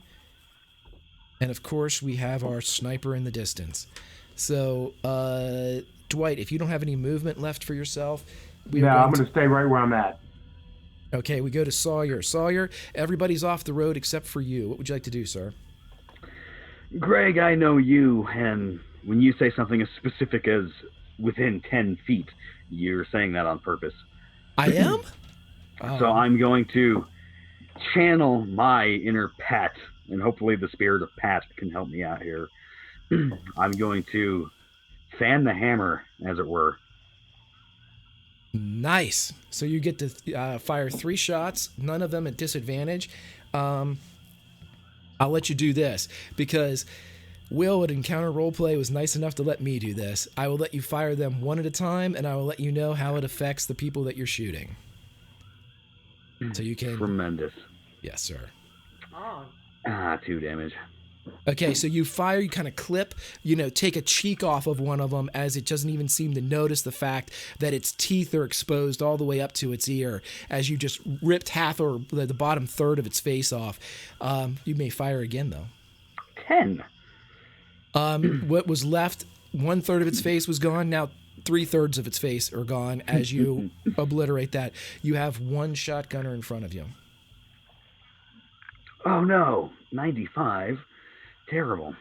and of course we have our sniper in the distance. So Dwight, if you don't have any movement left for yourself, I'm going to stay right where I'm at. Okay, we go to Sawyer. Sawyer, everybody's off the road except for you. What would you like to do, sir? Greg, I know you, and when you say something as specific as within 10 feet, you're saying that on purpose. I am? So I'm going to channel my inner Pat, and hopefully the spirit of Pat can help me out here. I'm going to fan the hammer, as it were. Nice. So you get to fire 3 shots, none of them at disadvantage. I'll let you do this because Will at Encounter Roleplay was nice enough to let me do this. I will let you fire them one at a time, and I will let you know how it affects the people that you're shooting. So you can... Tremendous. Yes, sir. Oh. 2 damage. Okay, so you fire, you kind of clip, take a cheek off of one of them as it doesn't even seem to notice the fact that its teeth are exposed all the way up to its ear as you just ripped half or the bottom third of its face off. You may fire again, though. 10. What was left, 1/3 of its face was gone. Now 3/3 of its face are gone as you obliterate that. You have 1 shotgunner in front of you. Oh, no. 95. Terrible.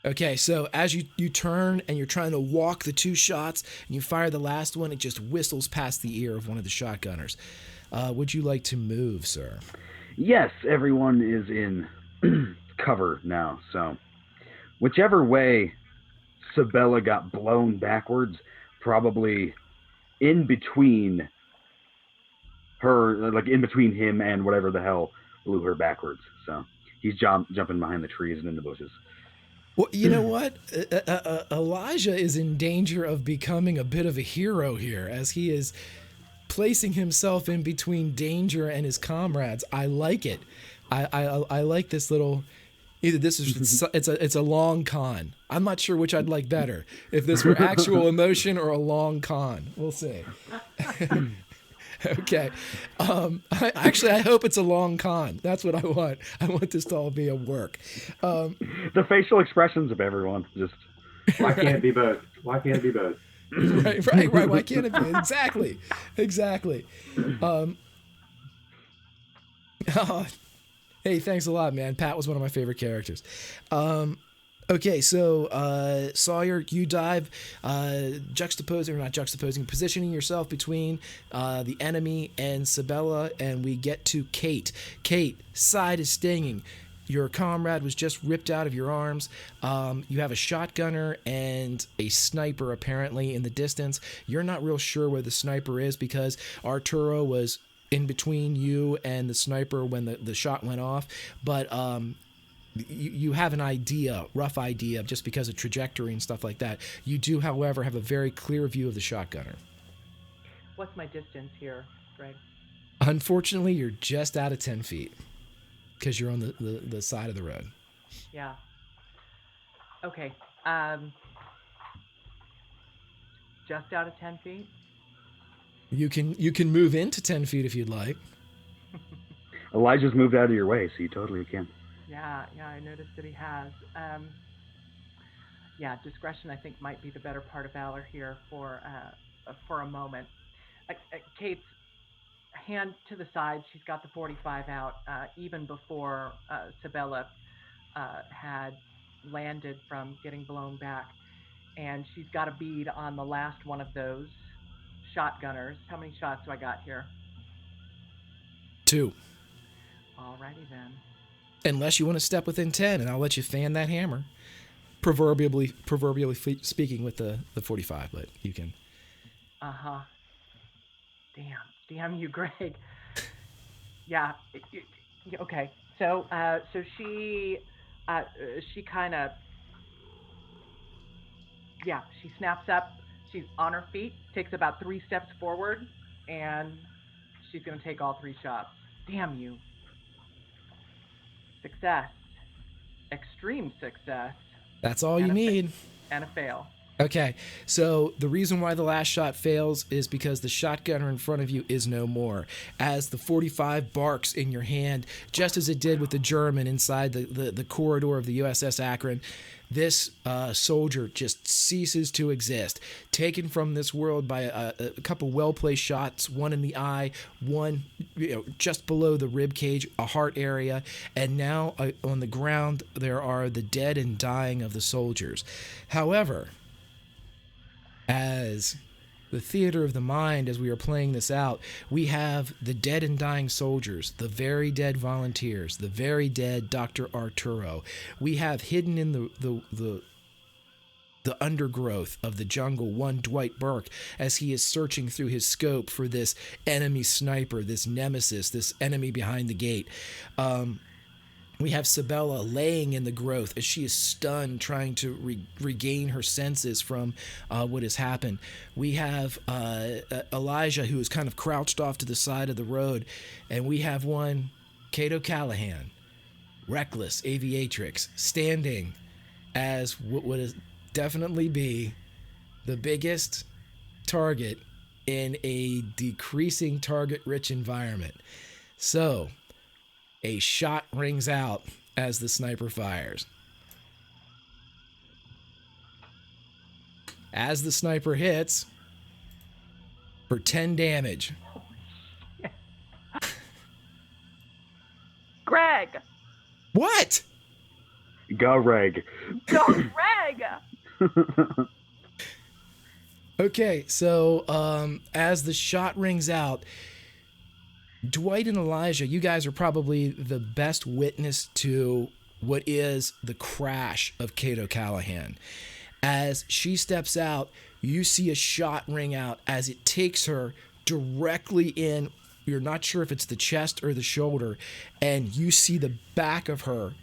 Okay, so as you turn and you're trying to walk the 2 shots and you fire the last one, it just whistles past the ear of one of the shotgunners. Would you like to move, sir? Yes, everyone is in cover now. So whichever way Sibella got blown backwards, probably in between her, like in between him and whatever the hell blew her backwards. So he's jumping behind the trees and in the bushes. Well, you know what? Elijah is in danger of becoming a bit of a hero here, as he is placing himself in between danger and his comrades. I like it. I like this little. Either this is it's a long con. I'm not sure which I'd like better, if this were actual emotion or a long con. We'll see. Okay. I hope it's a long con. That's what I want. I want this to all be a work. The facial expressions of everyone just. Why can't it be both? Why can't it be both? Right. Why can't it be? Exactly. Hey, thanks a lot, man. Pat was one of my favorite characters. Okay, so Sawyer, you dive, positioning yourself between the enemy and Sibella, and we get to Cait. Cait, side is stinging. Your comrade was just ripped out of your arms. You have a shotgunner and a sniper apparently in the distance. You're not real sure where the sniper is because Arturo was in between you and the sniper when the shot went off, but you have an idea, rough idea, just because of trajectory and stuff like that. You do, however, have a very clear view of the shotgunner. What's my distance here, Greg? Unfortunately, you're just out of 10 feet because you're on the side of the road. Yeah. Okay. Just out of 10 feet? You can move into 10 feet if you'd like. Elijah's moved out of your way, so you totally can. Yeah, I noticed that he has. Discretion I think might be the better part of valor here for a moment. Cait's hand to the side. She's got the 45 out even before Sibella had landed from getting blown back, and she's got a bead on the last one of those shotgunners. How many shots do I got here? 2. Alrighty then. Unless you want to step within 10, and I'll let you fan that hammer. Proverbially speaking with the 45, but you can. Uh-huh. Damn you, Greg. Yeah. Okay. So she kind of, she snaps up. She's on her feet, takes about 3 steps forward, and she's going to take all 3 shots. Damn you. Success. Extreme success. That's all you need. And a fail. Okay, so the reason why the last shot fails is because the shotgunner in front of you is no more. As the 45 barks in your hand, just as it did with the German inside the corridor of the USS Akron, this soldier just ceases to exist. Taken from this world by a couple well-placed shots, one in the eye, one just below the rib cage, a heart area, and now on the ground there are the dead and dying of the soldiers. However, as the theater of the mind, as we are playing this out, we have the dead and dying soldiers, the very dead volunteers, the very dead Dr. Arturo. We have hidden in the undergrowth of the jungle one Dwight Burke, as he is searching through his scope for this enemy sniper, this nemesis, this enemy behind the gate. We have Sibella laying in the growth as she is stunned, trying to regain her senses from what has happened. We have Elijah, who is kind of crouched off to the side of the road. And we have one, Cait O'Callaghan, reckless aviatrix, standing as what would definitely be the biggest target in a decreasing target-rich environment. So a shot rings out as the sniper fires. As the sniper hits, for 10 damage. Greg. What? Go, Reg. Go, Greg. Okay, so as the shot rings out, Dwight and Elijah, you guys are probably the best witness to what is the crash of Cait O'Callaghan. As she steps out, you see a shot ring out as it takes her directly in. You're not sure if it's the chest or the shoulder, and you see the back of her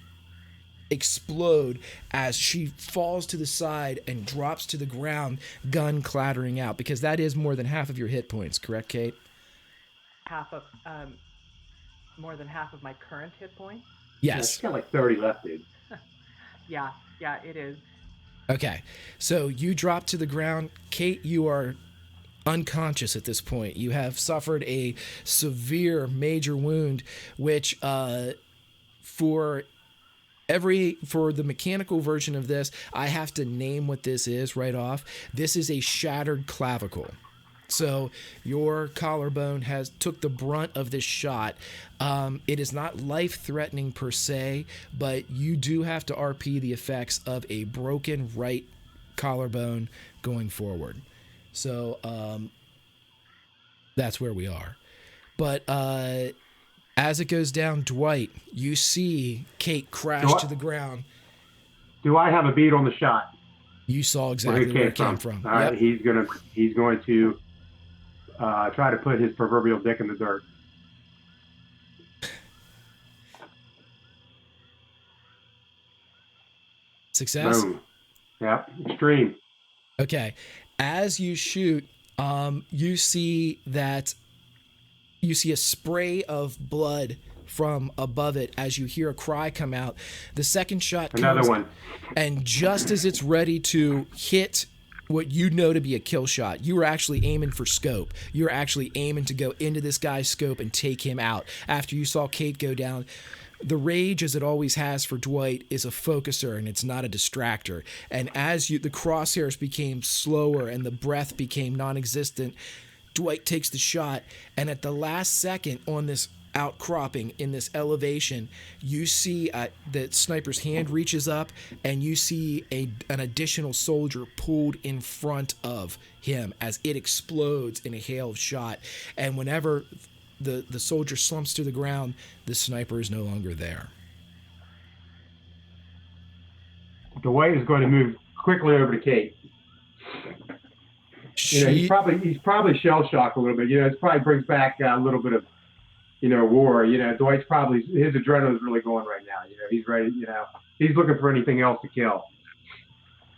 explode as she falls to the side and drops to the ground, gun clattering out, because that is more than half of your hit points, correct, Cait? More than half of my current hit points. Yeah, Yes. she's got like 30 left, dude. Yeah, it is. Okay, so you drop to the ground. Cait, you are unconscious at this point. You have suffered a severe major wound, which for the mechanical version of this, I have to name what this is right off. This is a shattered clavicle. So your collarbone took the brunt of this shot. It is not life-threatening per se, but you do have to RP the effects of a broken right collarbone going forward. So that's where we are. But as it goes down, Dwight, you see Cait crash to the ground. Do I have a beat on the shot? You saw exactly where it came from. All right, he's going to try to put his proverbial dick in the dirt. Success? Boom. Yep, extreme. Okay. As you shoot, you see a spray of blood from above it as you hear a cry come out. The second shot comes, another one, and just as it's ready to hit what you know to be a kill shot, you were actually aiming for scope. You were actually aiming to go into this guy's scope and take him out. After you saw Cait go down, the rage, as it always has for Dwight, is a focuser and it's not a distractor. And as the crosshairs became slower and the breath became non-existent, Dwight takes the shot, and at the last second on this outcropping in this elevation, you see the sniper's hand reaches up, and you see an additional soldier pulled in front of him as it explodes in a hail of shot. And whenever the soldier slumps to the ground, the sniper is no longer there. Dwight is going to move quickly over to Cait. He's probably shell shocked a little bit. It probably brings back a little bit of, war. Dwight's probably, his adrenaline's really going right now. He's ready. He's looking for anything else to kill.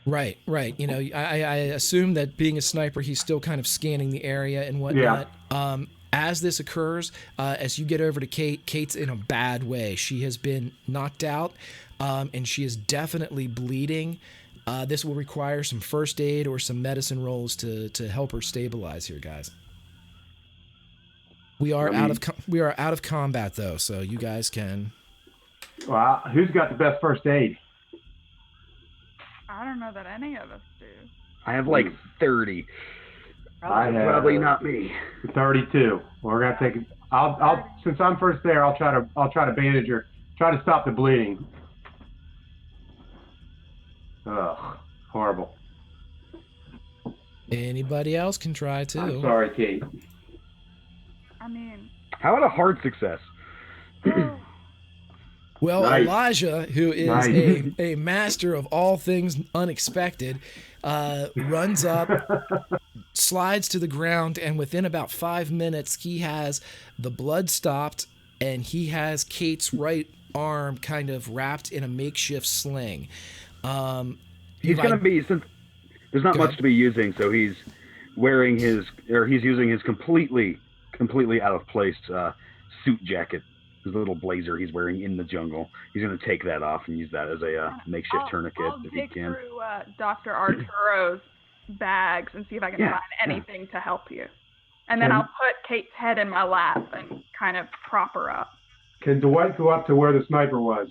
Right. I assume that being a sniper, he's still kind of scanning the area and whatnot. Yeah. As this occurs, as you get over to Cait, Cait's in a bad way. She has been knocked out, and she is definitely bleeding. This will require some first aid or some medicine rolls to help her stabilize here, guys. We are out of combat though, so you guys can. Well, who's got the best first aid? I don't know that any of us do. I have like 30. Probably not me. 32. We're gonna take. I'll since I'm first there, I'll try to bandage her. Try to stop the bleeding. Ugh, horrible. Anybody else can try too. I'm sorry, Cait. I mean, how about a hard success? Well, nice. Elijah, who is a master of all things unexpected, runs up, slides to the ground, and within about 5 minutes, he has the blood stopped, and he has Cait's right arm kind of wrapped in a makeshift sling. He's going to be, since there's not much to be using, so he's using his completely out of place suit jacket. His little blazer he's wearing in the jungle. He's going to take that off and use that as a makeshift tourniquet if he can. I'll dig through Dr. Arturo's bags and see if I can find anything to help you. And then I'll put Cait's head in my lap and kind of prop her up. Can Dwight go up to where the sniper was?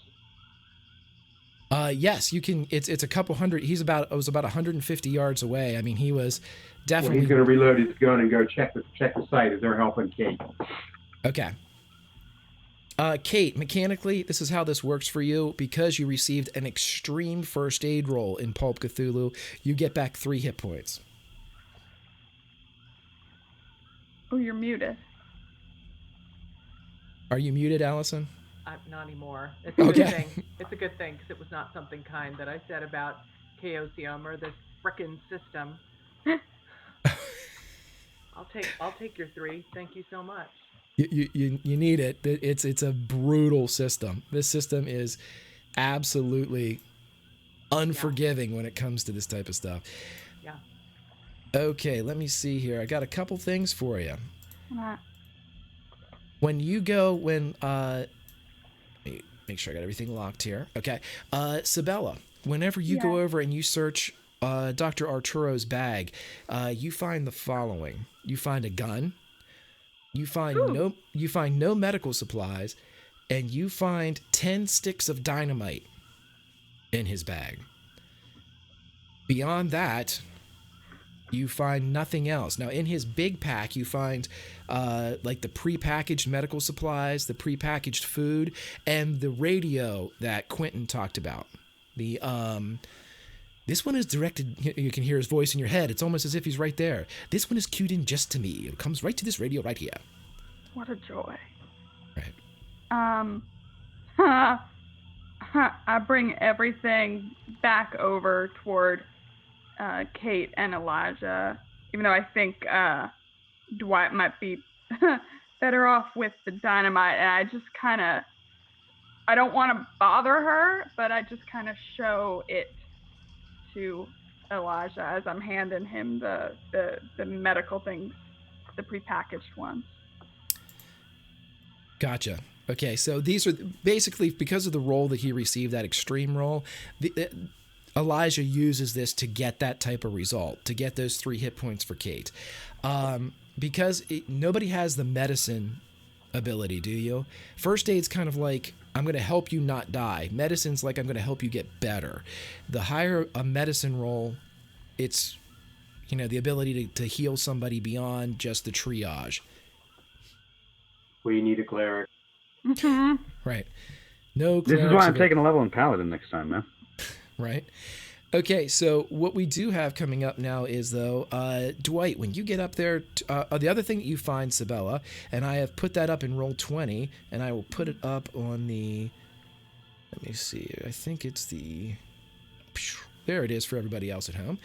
Yes, you can. It's a couple hundred. It was about 150 yards away. I mean, he was definitely. Well, he's going to reload his gun and go check the site as they're helping Cait. Okay. Cait, mechanically, this is how this works for you. Because you received an extreme first aid roll in Pulp Cthulhu, you get back 3 hit points. Oh, you're muted. Are you muted, Allison? Not anymore. It's a good thing. It's a good thing. was not something kind that I said about Chaosium or this frickin' system. I'll take your 3. Thank you so much. You need it. It's a brutal system. This system is absolutely unforgiving when it comes to this type of stuff. Yeah. Okay, let me see here. I got a couple things for you. What? When you go, let me make sure I got everything locked here. Okay. Sibella, whenever you go over and you search Dr. Arturo's bag, you find the following. You find a gun. You find no medical supplies, and you find 10 sticks of dynamite in his bag. Beyond that, you find nothing else. Now, in his big pack, you find like the prepackaged medical supplies, the prepackaged food, and the radio that Quentin talked about. This one is directed, you can hear his voice in your head. It's almost as if he's right there. This one is cued in just to me. It comes right to this radio right here. What a joy. Right. I bring everything back over toward Cait and Elijah, even though I think Dwight might be better off with the dynamite, and I just kind of, I don't want to bother her, but I just kind of show it to Elijah as I'm handing him the medical things, the prepackaged ones. Gotcha. Okay, so these are basically, because of the role that he received, that extreme role, Elijah uses this to get that type of result, to get those 3 hit points for Cait. Because nobody has the medicine ability, do you? First aid's kind of like, I'm going to help you not die. Medicine's like, I'm going to help you get better. The higher a medicine roll, it's, the ability to heal somebody beyond just the triage. Well, you need a cleric. Mm-hmm. Right. No. This is why I'm taking a level in Paladin next time, man. Right. Okay, so what we do have coming up now is, though, Dwight, when you get up there, the other thing that you find, Sibella, and I have put that up in roll 20, and I will put it up on the, let me see, I think it's there it is for everybody else at home.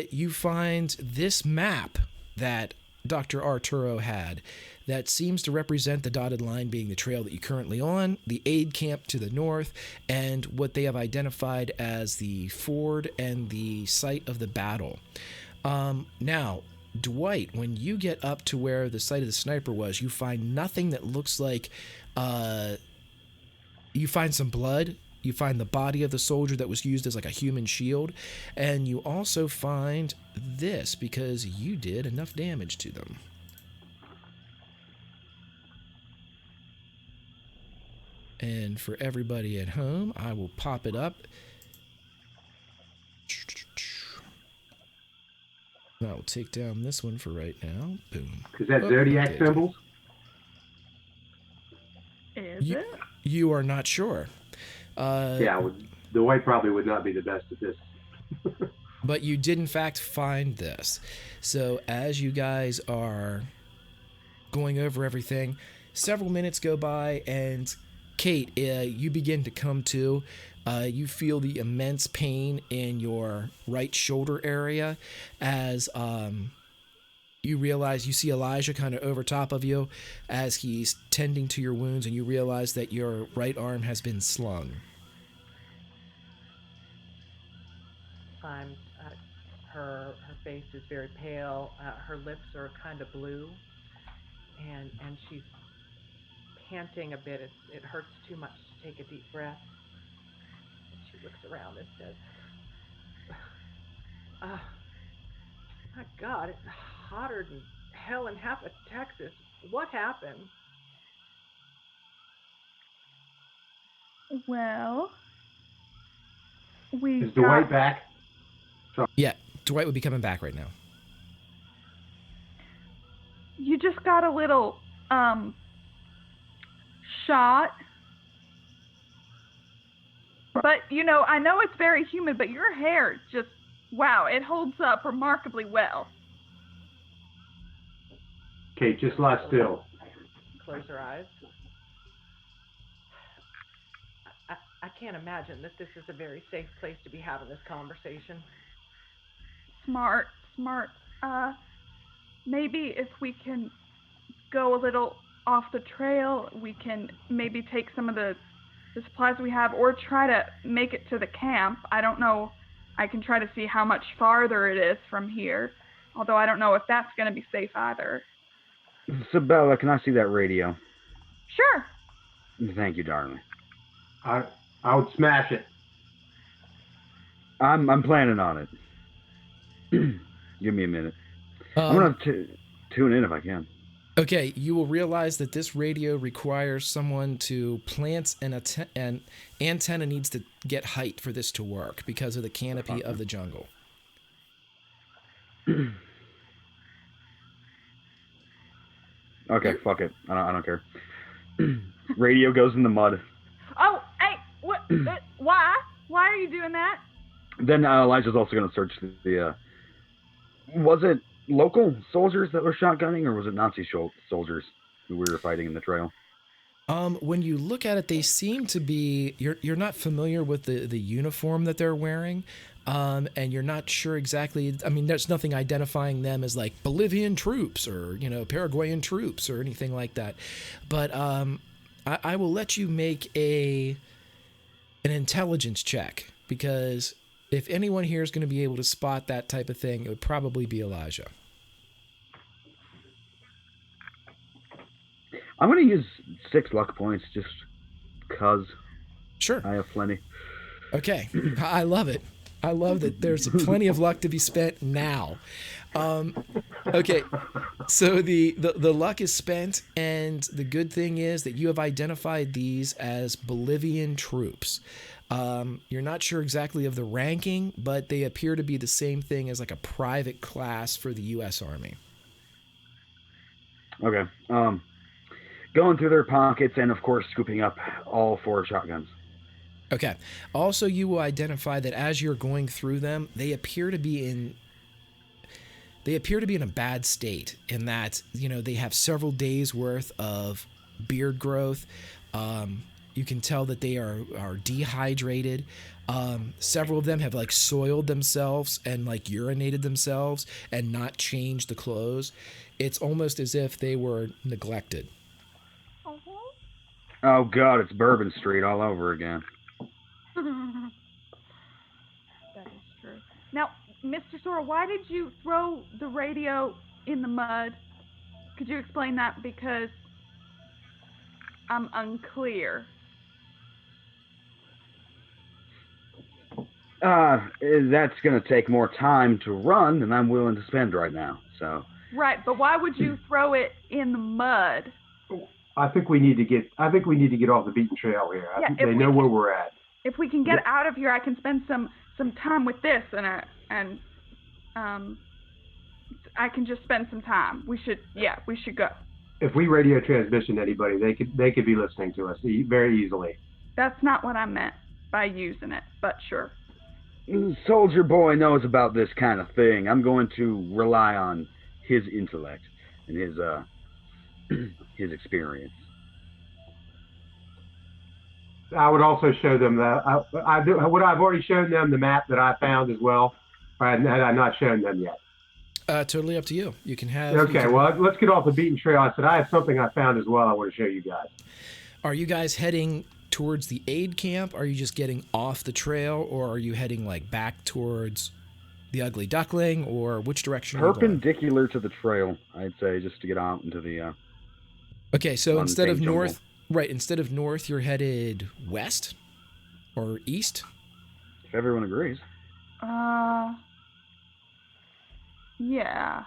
You find this map that Dr. Arturo had that seems to represent the dotted line being the trail that you're currently on, the aid camp to the north, and what they have identified as the ford and the site of the battle. Now, Dwight, when you get up to where the site of the sniper was, you find nothing that looks like... you find some blood. You find the body of the soldier that was used as like a human shield. And you also find this because you did enough damage to them. And for everybody at home, I will pop it up. I will take down this one for right now. Boom. Is that Zodiac symbols? Is it? You are not sure. Yeah, the white probably would not be the best at this. But you did, in fact, find this. So as you guys are going over everything, several minutes go by, and Cait, you begin to come to. You feel the immense pain in your right shoulder area as you realize, you see Elijah kind of over top of you as he's tending to your wounds, and you realize that your right arm has been slung. Her face is very pale. Her lips are kind of blue, and she's panting a bit. It hurts too much to take a deep breath. And she looks around and says, my God, it's hotter than hell in half of Texas. What happened? Well, Is Dwight back? Yeah, Dwight would be coming back right now. You just got a little shot. But, I know it's very humid, but your hair just, wow, it holds up remarkably well. Cait, just lie still. Close her eyes. I can't imagine that this is a very safe place to be having this conversation. Smart. Maybe if we can go a little off the trail, we can maybe take some of the supplies we have, or try to make it to the camp. I don't know. I can try to see how much farther it is from here, although I don't know if that's going to be safe either. Sibella, can I see that radio? Sure. Thank you, darling. I would smash it. I'm planning on it. Give me a minute. I'm gonna tune in if I can. Okay, you will realize that this radio requires someone to plant an antenna needs to get height for this to work because of the canopy of the jungle. Okay, fuck it. I don't care. Radio goes in the mud. Oh, hey, what? Why? Why are you doing that? Then Elijah's also gonna search the. Was it local soldiers that were shotgunning, or was it Nazi soldiers who we were fighting in the trail? When you look at it, they seem to be. You're not familiar with the uniform that they're wearing, and you're not sure exactly. I mean, there's nothing identifying them as like Bolivian troops or Paraguayan troops or anything like that. But I will let you make an intelligence check, because if anyone here is going to be able to spot that type of thing, it would probably be Elijah. I'm going to use 6 luck points just because. Sure. I have plenty. Okay. I love it. I love that there's plenty of luck to be spent now. Okay. So the luck is spent, and the good thing is that you have identified these as Bolivian troops. You're not sure exactly of the ranking, but they appear to be the same thing as like a private class for the U.S. Army. Okay. Going through their pockets and, of course, scooping up all 4 shotguns. Okay. Also, you will identify that as you're going through them, they appear to be in a bad state, in that, they have several days worth of beard growth. You can tell that they are dehydrated. Several of them have like soiled themselves and like urinated themselves and not changed the clothes. It's almost as if they were neglected. Oh, God, it's Bourbon Street all over again. That is true. Now, Mr. Sawyer, why did you throw the radio in the mud? Could you explain that? Because I'm unclear. That's going to take more time to run than I'm willing to spend right now, so. Right, but why would you throw it in the mud? I think we need to get off the beaten trail here. I think they know where we're at. If we can get out of here, I can spend some time with this, and I can just spend some time. We should go. If we radio transmission anybody, they could be listening to us very easily. That's not what I meant by using it, but sure. Soldier Boy knows about this kind of thing. I'm going to rely on his intellect and his experience. I would also show them that I've already shown them the map that I found as well. Had I not shown them yet? Totally up to you. You can have. Okay, well, let's get off the beaten trail. I said I have something I found as well. I want to show you guys. Are you guys heading towards the aid camp? Are you just getting off the trail, or are you heading like back towards the Ugly Duckling, or which direction? Perpendicular to the trail, I'd say, just to get out into the. Okay, so instead of north, you're headed west or east? If everyone agrees. Yeah.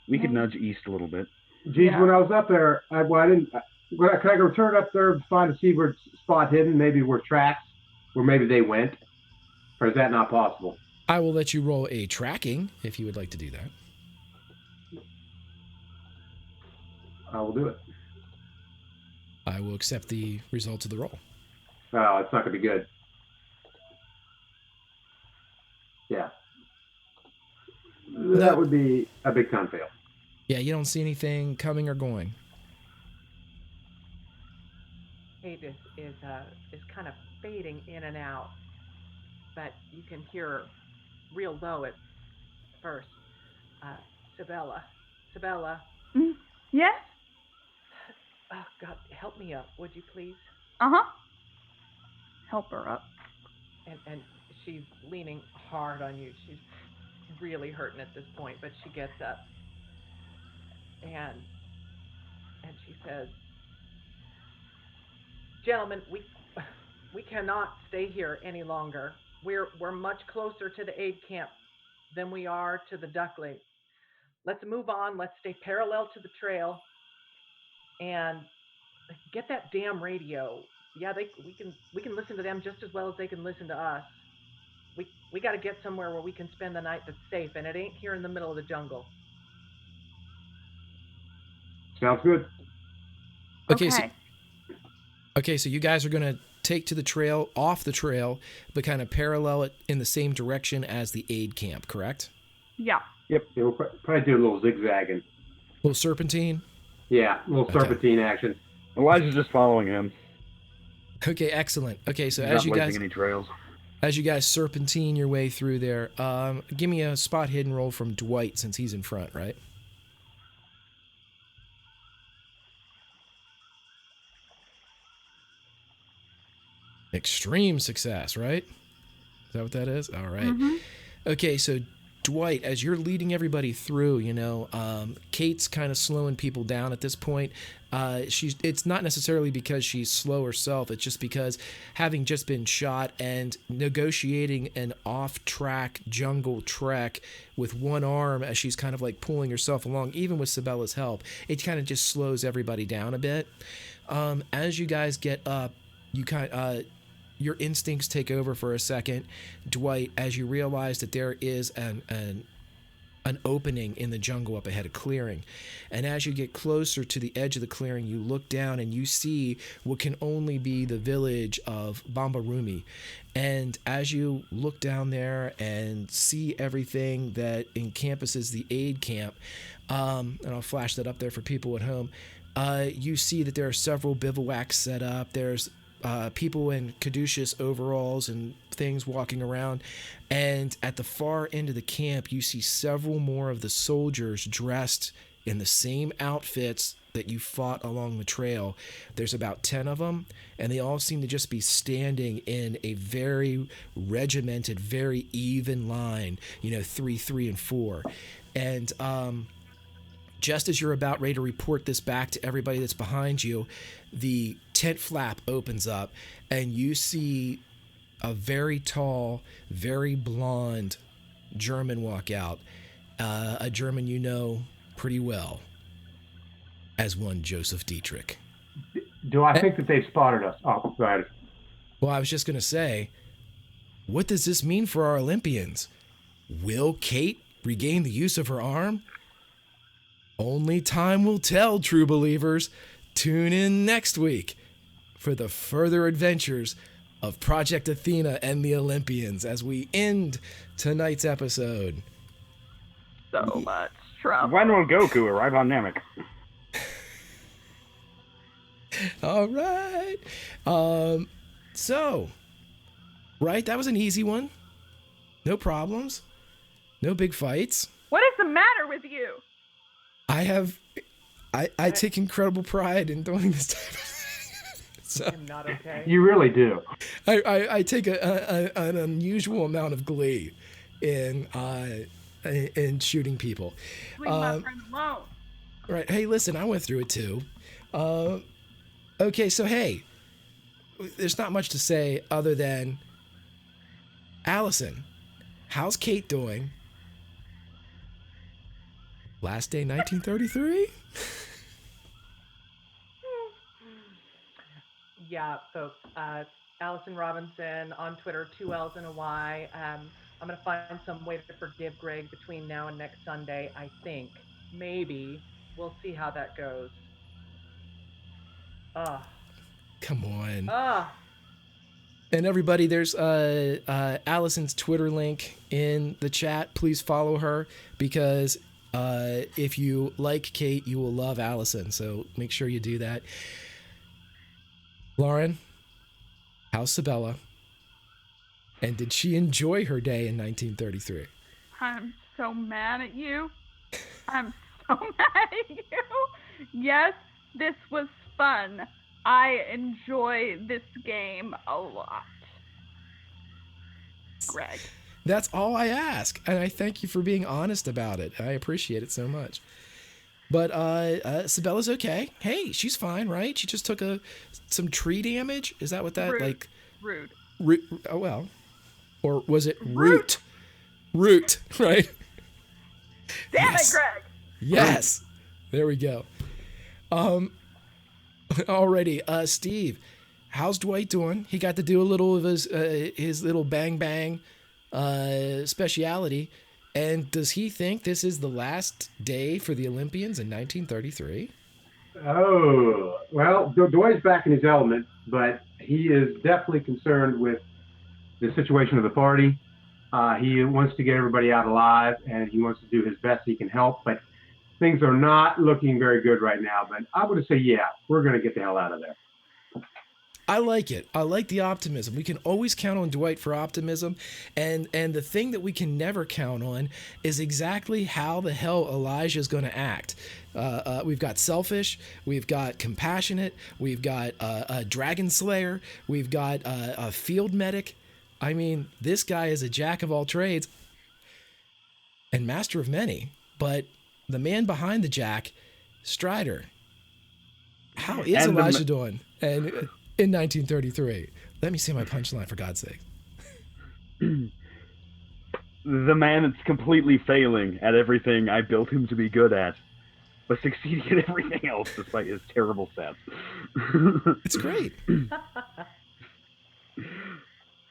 We could nudge east a little bit. Geez, when I was up there, I didn't. Can I go turn up there and find to see where it's spot hidden? Maybe where tracks, where maybe they went, or is that not possible? I will let you roll a tracking if you would like to do that. I will do it. I will accept the results of the roll. Oh, it's not going to be good. Yeah. That would be a big time fail. Yeah, you don't see anything coming or going. Cait is kind of fading in and out, but you can hear real low at first. Sibella. Mm, yes? Oh, God, help me up, would you please? Uh-huh. Help her up. And she's leaning hard on you. She's really hurting at this point, but she gets up. And she says, "Gentlemen, we cannot stay here any longer. We're much closer to the aid camp than we are to the duckling. Let's move on. Let's stay parallel to the trail and get that damn radio. Yeah, we can listen to them just as well as they can listen to us. We got to get somewhere where we can spend the night that's safe, and it ain't here in the middle of the jungle." Sounds good. Okay. So you guys are going to take to the trail, off the trail, but kind of parallel it in the same direction as the aid camp, correct? Yeah. Yep. We'll probably do a little zigzagging. Little serpentine? Yeah, a little serpentine action. Elijah's just following him. Okay, excellent. Okay, so He's as not you blazing any trails. serpentine your way through there, give me a spot hidden roll from Dwight since he's in front, right? Extreme success, right? Is that what that is? All right. Mm-hmm. Okay, so Dwight, as you're leading everybody through, Cait's kind of slowing people down at this point. It's not necessarily because she's slow herself. It's just because having just been shot and negotiating an off-track jungle trek with one arm as she's kind of like pulling herself along, even with Sibella's help, it kind of just slows everybody down a bit. As you guys get up, your instincts take over for a second, Dwight, as you realize that there is an opening in the jungle up ahead, a clearing. And as you get closer to the edge of the clearing, you look down and you see what can only be the village of Bambarumi. And as you look down there and see everything that encompasses the aid camp, and I'll flash that up there for people at home, you see that there are several bivouacs set up. There's people in caduceus overalls and things walking around, and at the far end of the camp you see several more of the soldiers dressed in the same outfits that you fought along the trail. There's about 10 of them, and they all seem to just be standing in a very regimented, very even line, 3, 3, and 4. And just as you're about ready to report this back to everybody that's behind you, the tent flap opens up and you see a very tall, very blonde German walk out. A German you know pretty well as one Joseph Dietrich. Do I think that they've spotted us? Oh, go ahead. Well, I was just going to say, what does this mean for our Olympians? Will Cait regain the use of her arm? Only time will tell, true believers. Tune in next week for the further adventures of Project Athena and the Olympians as we end tonight's episode. So much trouble. When will Goku arrive on Namek? All right. Right, that was an easy one. No problems. No big fights. What is the matter with you? I take incredible pride in doing this type of thing. So, I'm not okay. You really do. I take an unusual amount of glee in shooting people. Leave my friend alone. Right. Hey, listen, I went through it too. Okay, so hey, there's not much to say other than, Allison, how's Cait doing? Last day 1933? Yeah, folks. Allison Robinson on Twitter, 2 L's and a Y. I'm going to find some way to forgive Greg between now and next Sunday, I think. Maybe. We'll see how that goes. Come on. And everybody, there's Allison's Twitter link in the chat. Please follow her because if you like Cait, you will love Allison. So make sure you do that. Lauren? How's Sibella? And did she enjoy her day in 1933? I'm so mad at you. I'm so mad at you. Yes, this was fun. I enjoy this game a lot. Greg. That's all I ask, and I thank you for being honest about it. I appreciate it so much. But Sibella's okay. Hey, she's fine, right? She just took some tree damage. Is that what that Rude. Oh well, or was it root? Root, right? Damn Yes. it, Greg. Yes. There we go. Alrighty, Steve, how's Dwight doing? He got to do a little of his little bang bang speciality. And does he think this is the last day for the Olympians in 1933? Oh, well, Dwight's back in his element, but he is definitely concerned with the situation of the party. He wants to get everybody out alive, and he wants to do his best he can help, but things are not looking very good right now. But I would say, yeah, we're going to get the hell out of there. I like it. I like the optimism. We can always count on Dwight for optimism. And the thing that we can never count on is exactly how the hell Elijah is going to act. We've got selfish. We've got compassionate. We've got a dragon slayer. We've got a field medic. I mean, this guy is a jack of all trades and master of many. But the man behind the jack, Strider, how is Elijah doing? And in 1933. Let me see my punchline, for God's sake. The man that's completely failing at everything I built him to be good at, but succeeding at everything else despite his terrible stats. It's great.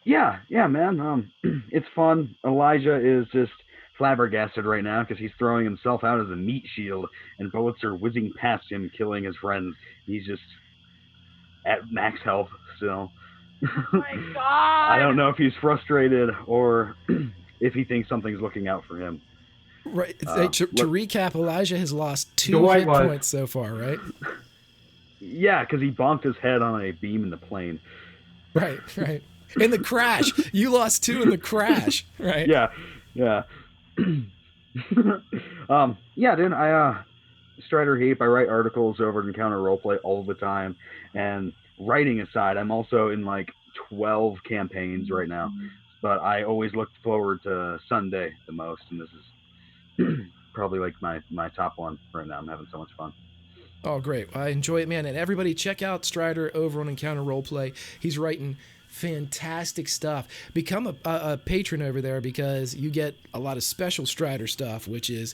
Yeah, man. It's fun. Elijah is just flabbergasted right now because he's throwing himself out as a meat shield, and bullets are whizzing past him, killing his friends. He's just at max health still. Oh my God. I don't know if he's frustrated or if he thinks something's looking out for him. Right. To recap, Elijah has lost 2 hit points so far, right? Yeah, because he bonked his head on a beam in the plane. Right. In the crash. You lost 2 in the crash, right? Yeah. Yeah, dude, Strider Heap, I write articles over at Encounter Roleplay all the time, and writing aside, I'm also in like 12 campaigns right now, but I always look forward to Sunday the most, and this is probably like my top one right now. I'm having so much fun. Oh, great. I enjoy it, man. And everybody check out Strider over on Encounter Roleplay. He's writing fantastic stuff. Become a patron over there because you get a lot of special Strider stuff, which is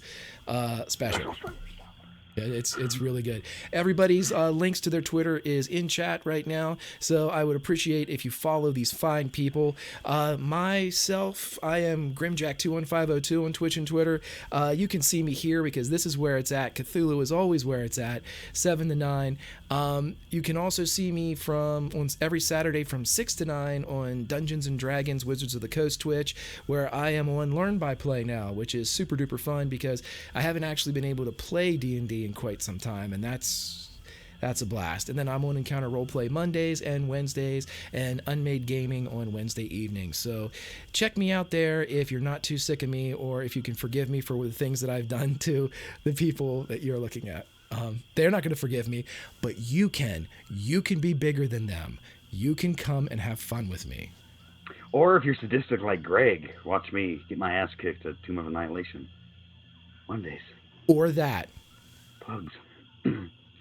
special. Yeah, it's really good. Everybody's links to their Twitter is in chat right now, so I would appreciate if you follow these fine people. Myself, I am Grimjack21502 on Twitch and Twitter. You can see me here because this is where it's at. Cthulhu is always where it's at, 7 to 9. You can also see me on every Saturday from 6 to 9 on Dungeons and Dragons Wizards of the Coast Twitch, where I am on Learn by Play now, which is super duper fun because I haven't actually been able to play D&D in quite some time, and that's a blast. And then I'm on Encounter Roleplay Mondays and Wednesdays, and Unmade Gaming on Wednesday evenings. So check me out there if you're not too sick of me, or if you can forgive me for the things that I've done to the people that you're looking at. They're not going to forgive me, but you can. You can be bigger than them. You can come and have fun with me. Or if you're sadistic like Greg, watch me get my ass kicked at Tomb of Annihilation. Mondays. Or that. Plugs.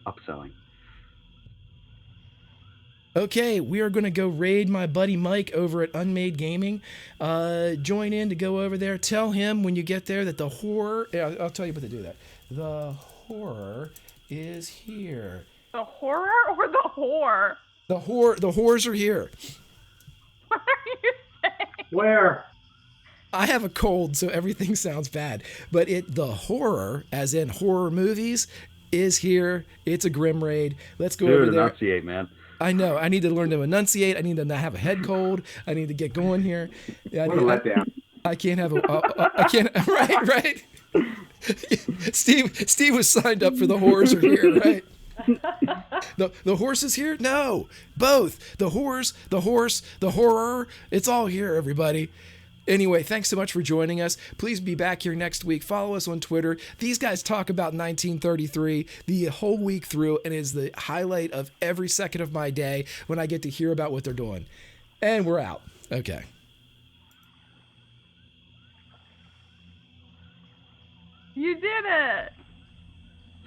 Upselling. Okay, we are going to go raid my buddy Mike over at Unmade Gaming. Join in to go over there. Tell him when you get there that the horror... I'll tell you what to do that. The horror is here. The horror or the whore? The whores are here. What are you saying? Where? I have a cold, so everything sounds bad. But the horror, as in horror movies, is here. It's a grim raid. Let's go over there. Enunciate, man. I know. I need to learn to enunciate. I need to not have a head cold. I need to get going here. Yeah, What a letdown. I can't have I can't. Right. Steve was signed up for the horrors are here, right? The horse is here? No, both. The horse, the horror. It's all here, everybody. Anyway, thanks so much for joining us. Please be back here next week. Follow us on Twitter. These guys talk about 1933 the whole week through, and is the highlight of every second of my day when I get to hear about what they're doing. And we're out. Okay. You did it.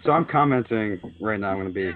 So I'm commenting right now. I'm going to be